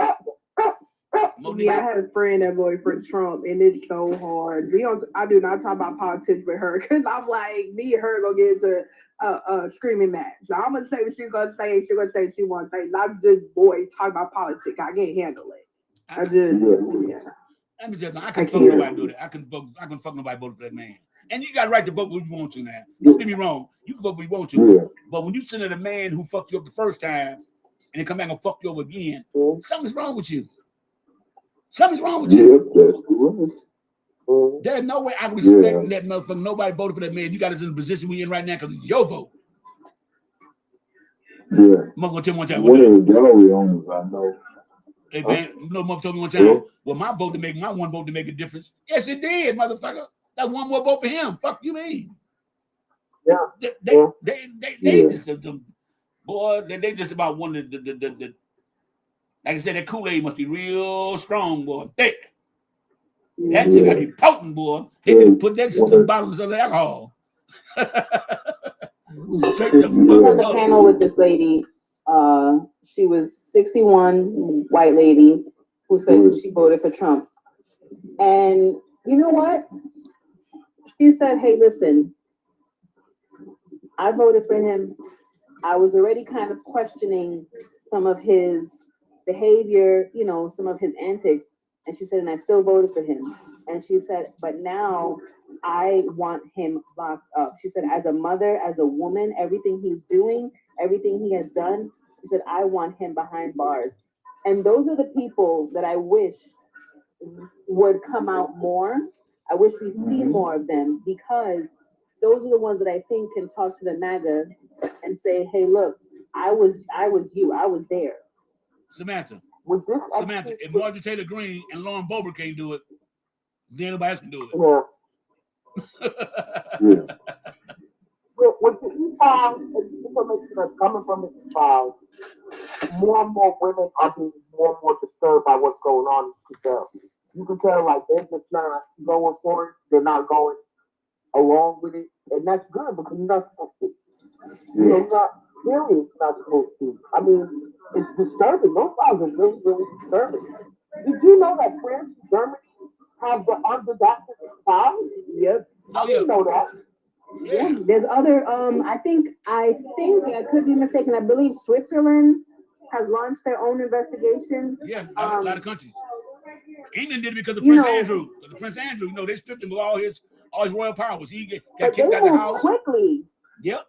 Yeah, I had a friend that voted for Trump, and it's so hard. I do not talk about politics with her because I'm like, me and her gonna get into a screaming match. So I'm gonna say what she's gonna say. She's gonna say what she wants to say. Not just talk about politics. I can't handle it. Let me just, I can fuck nobody do that. I can fuck nobody vote for that man. And you got a right to vote who you want to now. Don't get me wrong. You can vote who you want to. Yeah. But when you send it a man who fucked you up the first time and then come back and fuck you up again, something's wrong with you. Something's wrong with you. There's no way I can respect that motherfucker. Nobody voted for that man. You got us in the position we in right now because it's your vote. Yeah. I'm gonna tell you one time. One of the gallery owners I know. Hey man, you know, mother told me one time, well, my one vote to make a difference. Yes, it did, motherfucker. That's one more vote for him. Fuck you mean? Yeah. They just them boy, they just about one of the like I said, that Kool-Aid must be real strong, boy, thick. That shit gotta be potent, boy. They didn't put that shit to the bottoms of the alcohol. I was on the panel with this lady. She was 61, white lady, who said she voted for Trump. And you know what? She said, hey, listen, I voted for him. I was already kind of questioning some of his behavior, you know, some of his antics. And she said, and I still voted for him. And she said, but now I want him locked up. She said, as a mother, as a woman, everything he's doing, everything he has done, she said, I want him behind bars. And those are the people that I wish would come out more. I wish we see more of them, because those are the ones that I think can talk to the MAGA and say, hey, look, I was you, I was there. Samantha, if Marjorie Taylor Greene and Lauren Boebert can't do it, then nobody else can do it. Yeah. With the E-Files and the information that's coming from the E-Files, more and more women are being more and more disturbed by what's going on. You can tell, like, they're just not going for it. They're not going along with it. And that's good, because you're not supposed to. You're not serious, not supposed to. I mean, it's disturbing. Those files are really, really disturbing. Did you know that France and Germany have the unredacted files? Yep. Oh, I didn't know that. Yeah, there's other. I think I could be mistaken. I believe Switzerland has launched their own investigation. Yeah, a lot of countries. England did it because of Prince Andrew. Because of Prince Andrew, they stripped him of all his royal powers. He got kicked out of the house quickly. Yep.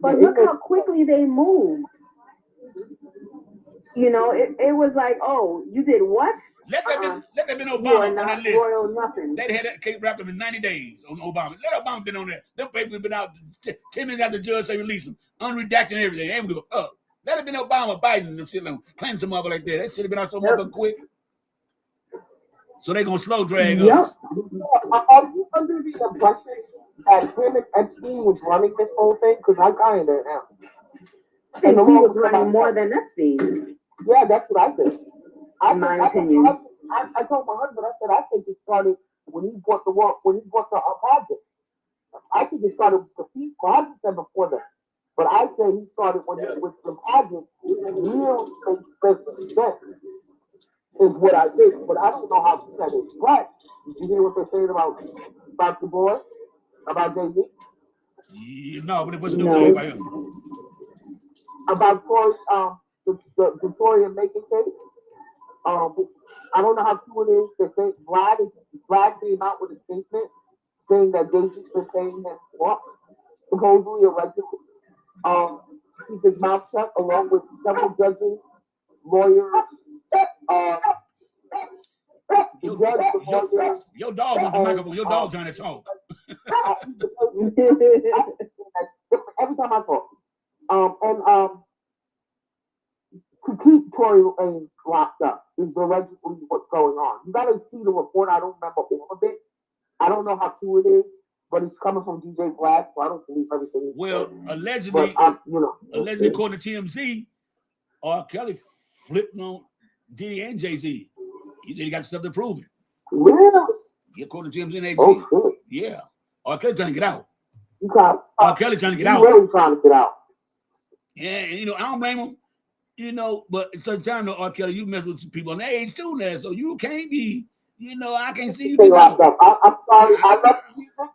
But look how quickly they moved. You know, it was like, oh, you did what? Let that been Obama on that list. Royal nothing. They'd had that case wrapped up in 90 days on Obama. Let Obama been on there. Them papers been out 10 minutes after the judge say release them, unredacted and everything. They ain't give a fuck. Let it been Obama, Biden, and them shit like Clinton, some other like that. That should have been out so much quick. So they gonna slow drag us. Are you under the impression that him and Epstein was running this whole thing? Because I kind of now. I think he was running more than Epstein. Yeah, that's what I think. In my opinion. I told my husband, I said, I think it started when he bought the project. I think it started with the feet. My husband said before that. But I say he started when he was the project. Real business is what I think. But I don't know how to say it. But did you hear what they're saying about the boy? About Jay-Z? Yeah, no, but it wasn't no about him. About the Victoria Macon case. I don't know how true it is. They say Vlad came out with a statement saying that Jay-Z was saying that what supposedly allegedly keep his mouth shut along with several judges, lawyers. Your dog on the microphone. Your dog trying to talk. Every time I talk. To keep Tory Lanez locked up is allegedly what's going on. You gotta see the report. I don't remember all of it. I don't know how true it is, but it's coming from DJ Vlad, so I don't believe everything. Well, allegedly, allegedly, according to TMZ, R. Kelly flipped on Diddy and Jay-Z. He said he got stuff to prove it. Really? Yeah, according to TMZ and AG. Oh, shit. Yeah. R. Kelly trying to get out. R. Kelly trying to get out. Really trying to get out. Yeah, and I don't blame him. But sometimes, R. Kelly, you mess with people on their age too now, so you can't be, I can't see you be locked up. I'm sorry, I love the music,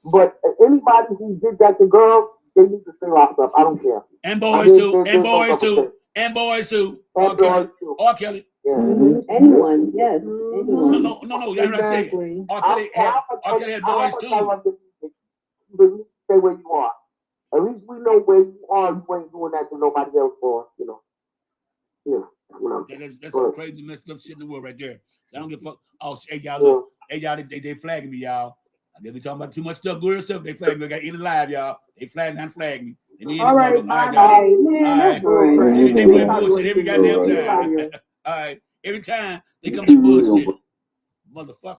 but anybody who did that to girls, they need to stay locked up. I don't care. And boys too. And boys too. And boys too. R. Kelly. Yeah. Mm-hmm. Anyone, yes. Anyone. No. Exactly. R. Kelly had boys too. You stay where you are. At least we know where you are. You ain't doing that to nobody else for, That's some crazy messed up shit in the world right there. So I don't give a fuck. Oh, hey y'all, look. Hey y'all, they flagging me, y'all. They be talking about too much stuff, good stuff. They flagging me. I got in the live, y'all. They flag me. All right, bye. Man, they win bullshit every goddamn time. All right, every time they come to bullshit, motherfucker.